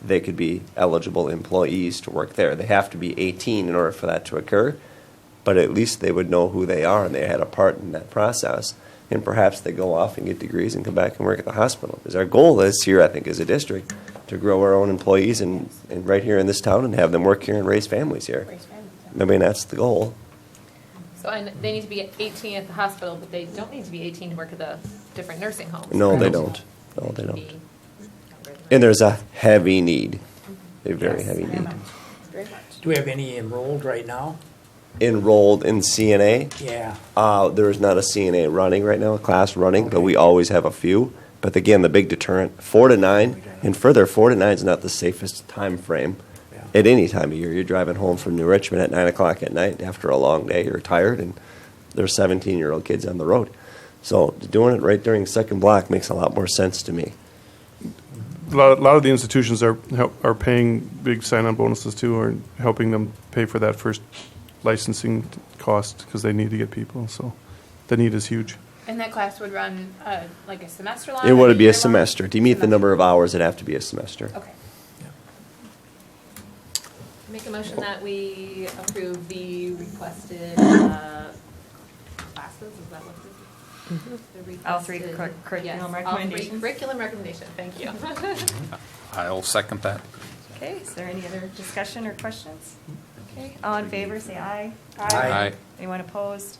they could be eligible employees to work there. They have to be 18 in order for that to occur, but at least they would know who they are and they had a part in that process. And perhaps they go off and get degrees and come back and work at the hospital. Because our goal is here, I think, as a district, to grow our own employees and right here in this town and have them work here and raise families here. I mean, that's the goal. So, and they need to be 18 at the hospital, but they don't need to be 18 to work at the different nursing homes. No, they correct? don't. No, they don't. Be younger than And there's a heavy need, a very heavy need. Very much. Do we have any enrolled right now? Enrolled in CNA. Yeah. There is not a CNA running right now, a class running, but we always have a few. But again, the big deterrent, 4 to 9, and further, 4 to 9 is not the safest time frame at any time of year. You're driving home from New Richmond at 9 o'clock at night after a long day, you're tired, and there's 17-year-old kids on the road. So doing it right during second block makes a lot more sense to me. A lot of the institutions are paying big sign-on bonuses too, or helping them pay for that first licensing cost because they need to get people. So the need is huge. And that class would run like a semester long? It would be a year long? semester. To meet the number of hours, it'd have to be a semester. Okay. Make a motion that we approve the requested classes, is that what this is? The All three requested- curriculum yes, all three recommendations? curriculum recommendation, thank you. I'll second that. Okay, is there any other discussion or questions? Okay, all in favor, say aye. Aye. Anyone opposed?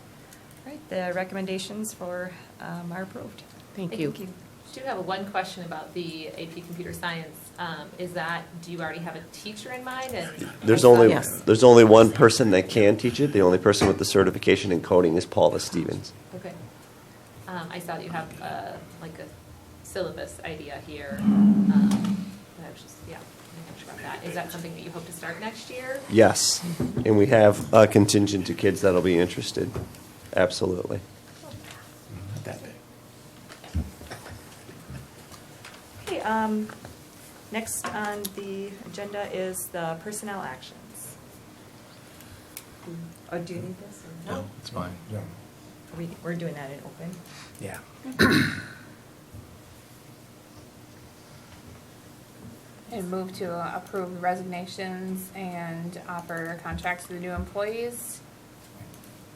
All right, the recommendations are approved. Thank you. I do have one question about the AP Computer Science. Do you already have a teacher in mind? And There's Yes. only one person that can teach it. The only person with the certification in coding is Paula Stevens. Okay. I saw that you have like a syllabus idea here. I was just, yeah, I'm not sure about that. Is that something that you hope to start next year? Yes, and we have a contingent of kids that'll be interested. Absolutely. Not that big. Okay, next on the agenda is the personnel actions. Oh, do you need this or no? It's fine. We're doing that in open. Yeah. And move to approve resignations and offer contracts to the new employees.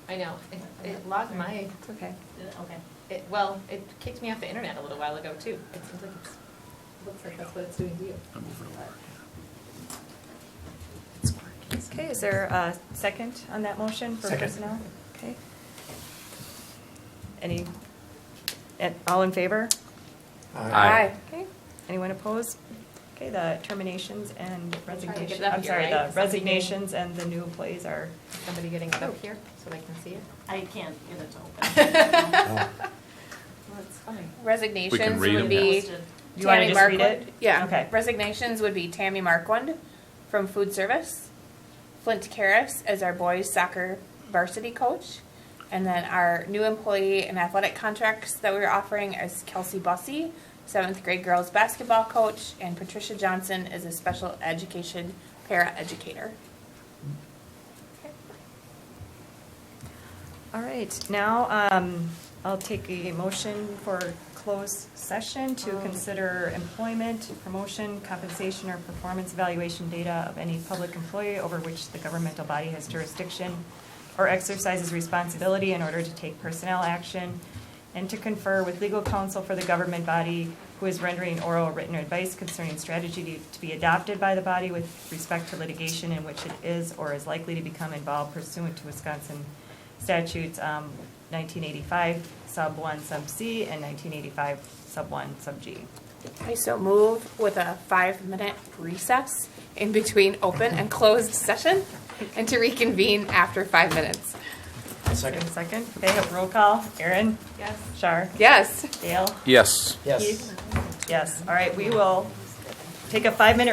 I know. It logged my, It's okay. okay. It kicked me off the internet a little while ago too. It seems like looks like that's what it's doing to you. Okay, is there a second on that motion for Second. personnel? Okay. All in favor? Aye. Okay, anyone opposed? Okay, the terminations and trying to get resignations, it up I'm here, sorry, right? the Somebody resignations and the new employees are, Somebody getting it up here so they can see it? I can't get it to open. Well, it's funny. Resignations read would them. be You want to Tammy just read Markland. it? Yeah. Okay. Resignations would be Tammy Markland from food service, Flint Karras as our boys soccer varsity coach, and then our new employee and athletic contracts that we were offering is Kelsey Bussey, 7th grade girls basketball coach, and Patricia Johnson is a special education para-educator. All right, now I'll take a motion for closed session to consider employment, promotion, compensation, or performance evaluation data of any public employee over which the governmental body has jurisdiction or exercises responsibility in order to take personnel action, and to confer with legal counsel for the government body who is rendering oral or written advice concerning strategy to be adopted by the body with respect to litigation in which it is or is likely to become involved pursuant to Wisconsin statutes 1985 sub 1 sub C and 1985 sub 1 sub G. I so move with a 5-minute recess in between open and closed session and to reconvene after 5 minutes. Second. Okay, roll call. Erin? Yes. Shar? Yes. Dale? Yes. Yes. Keith? Yes. All right, we will take a 5-minute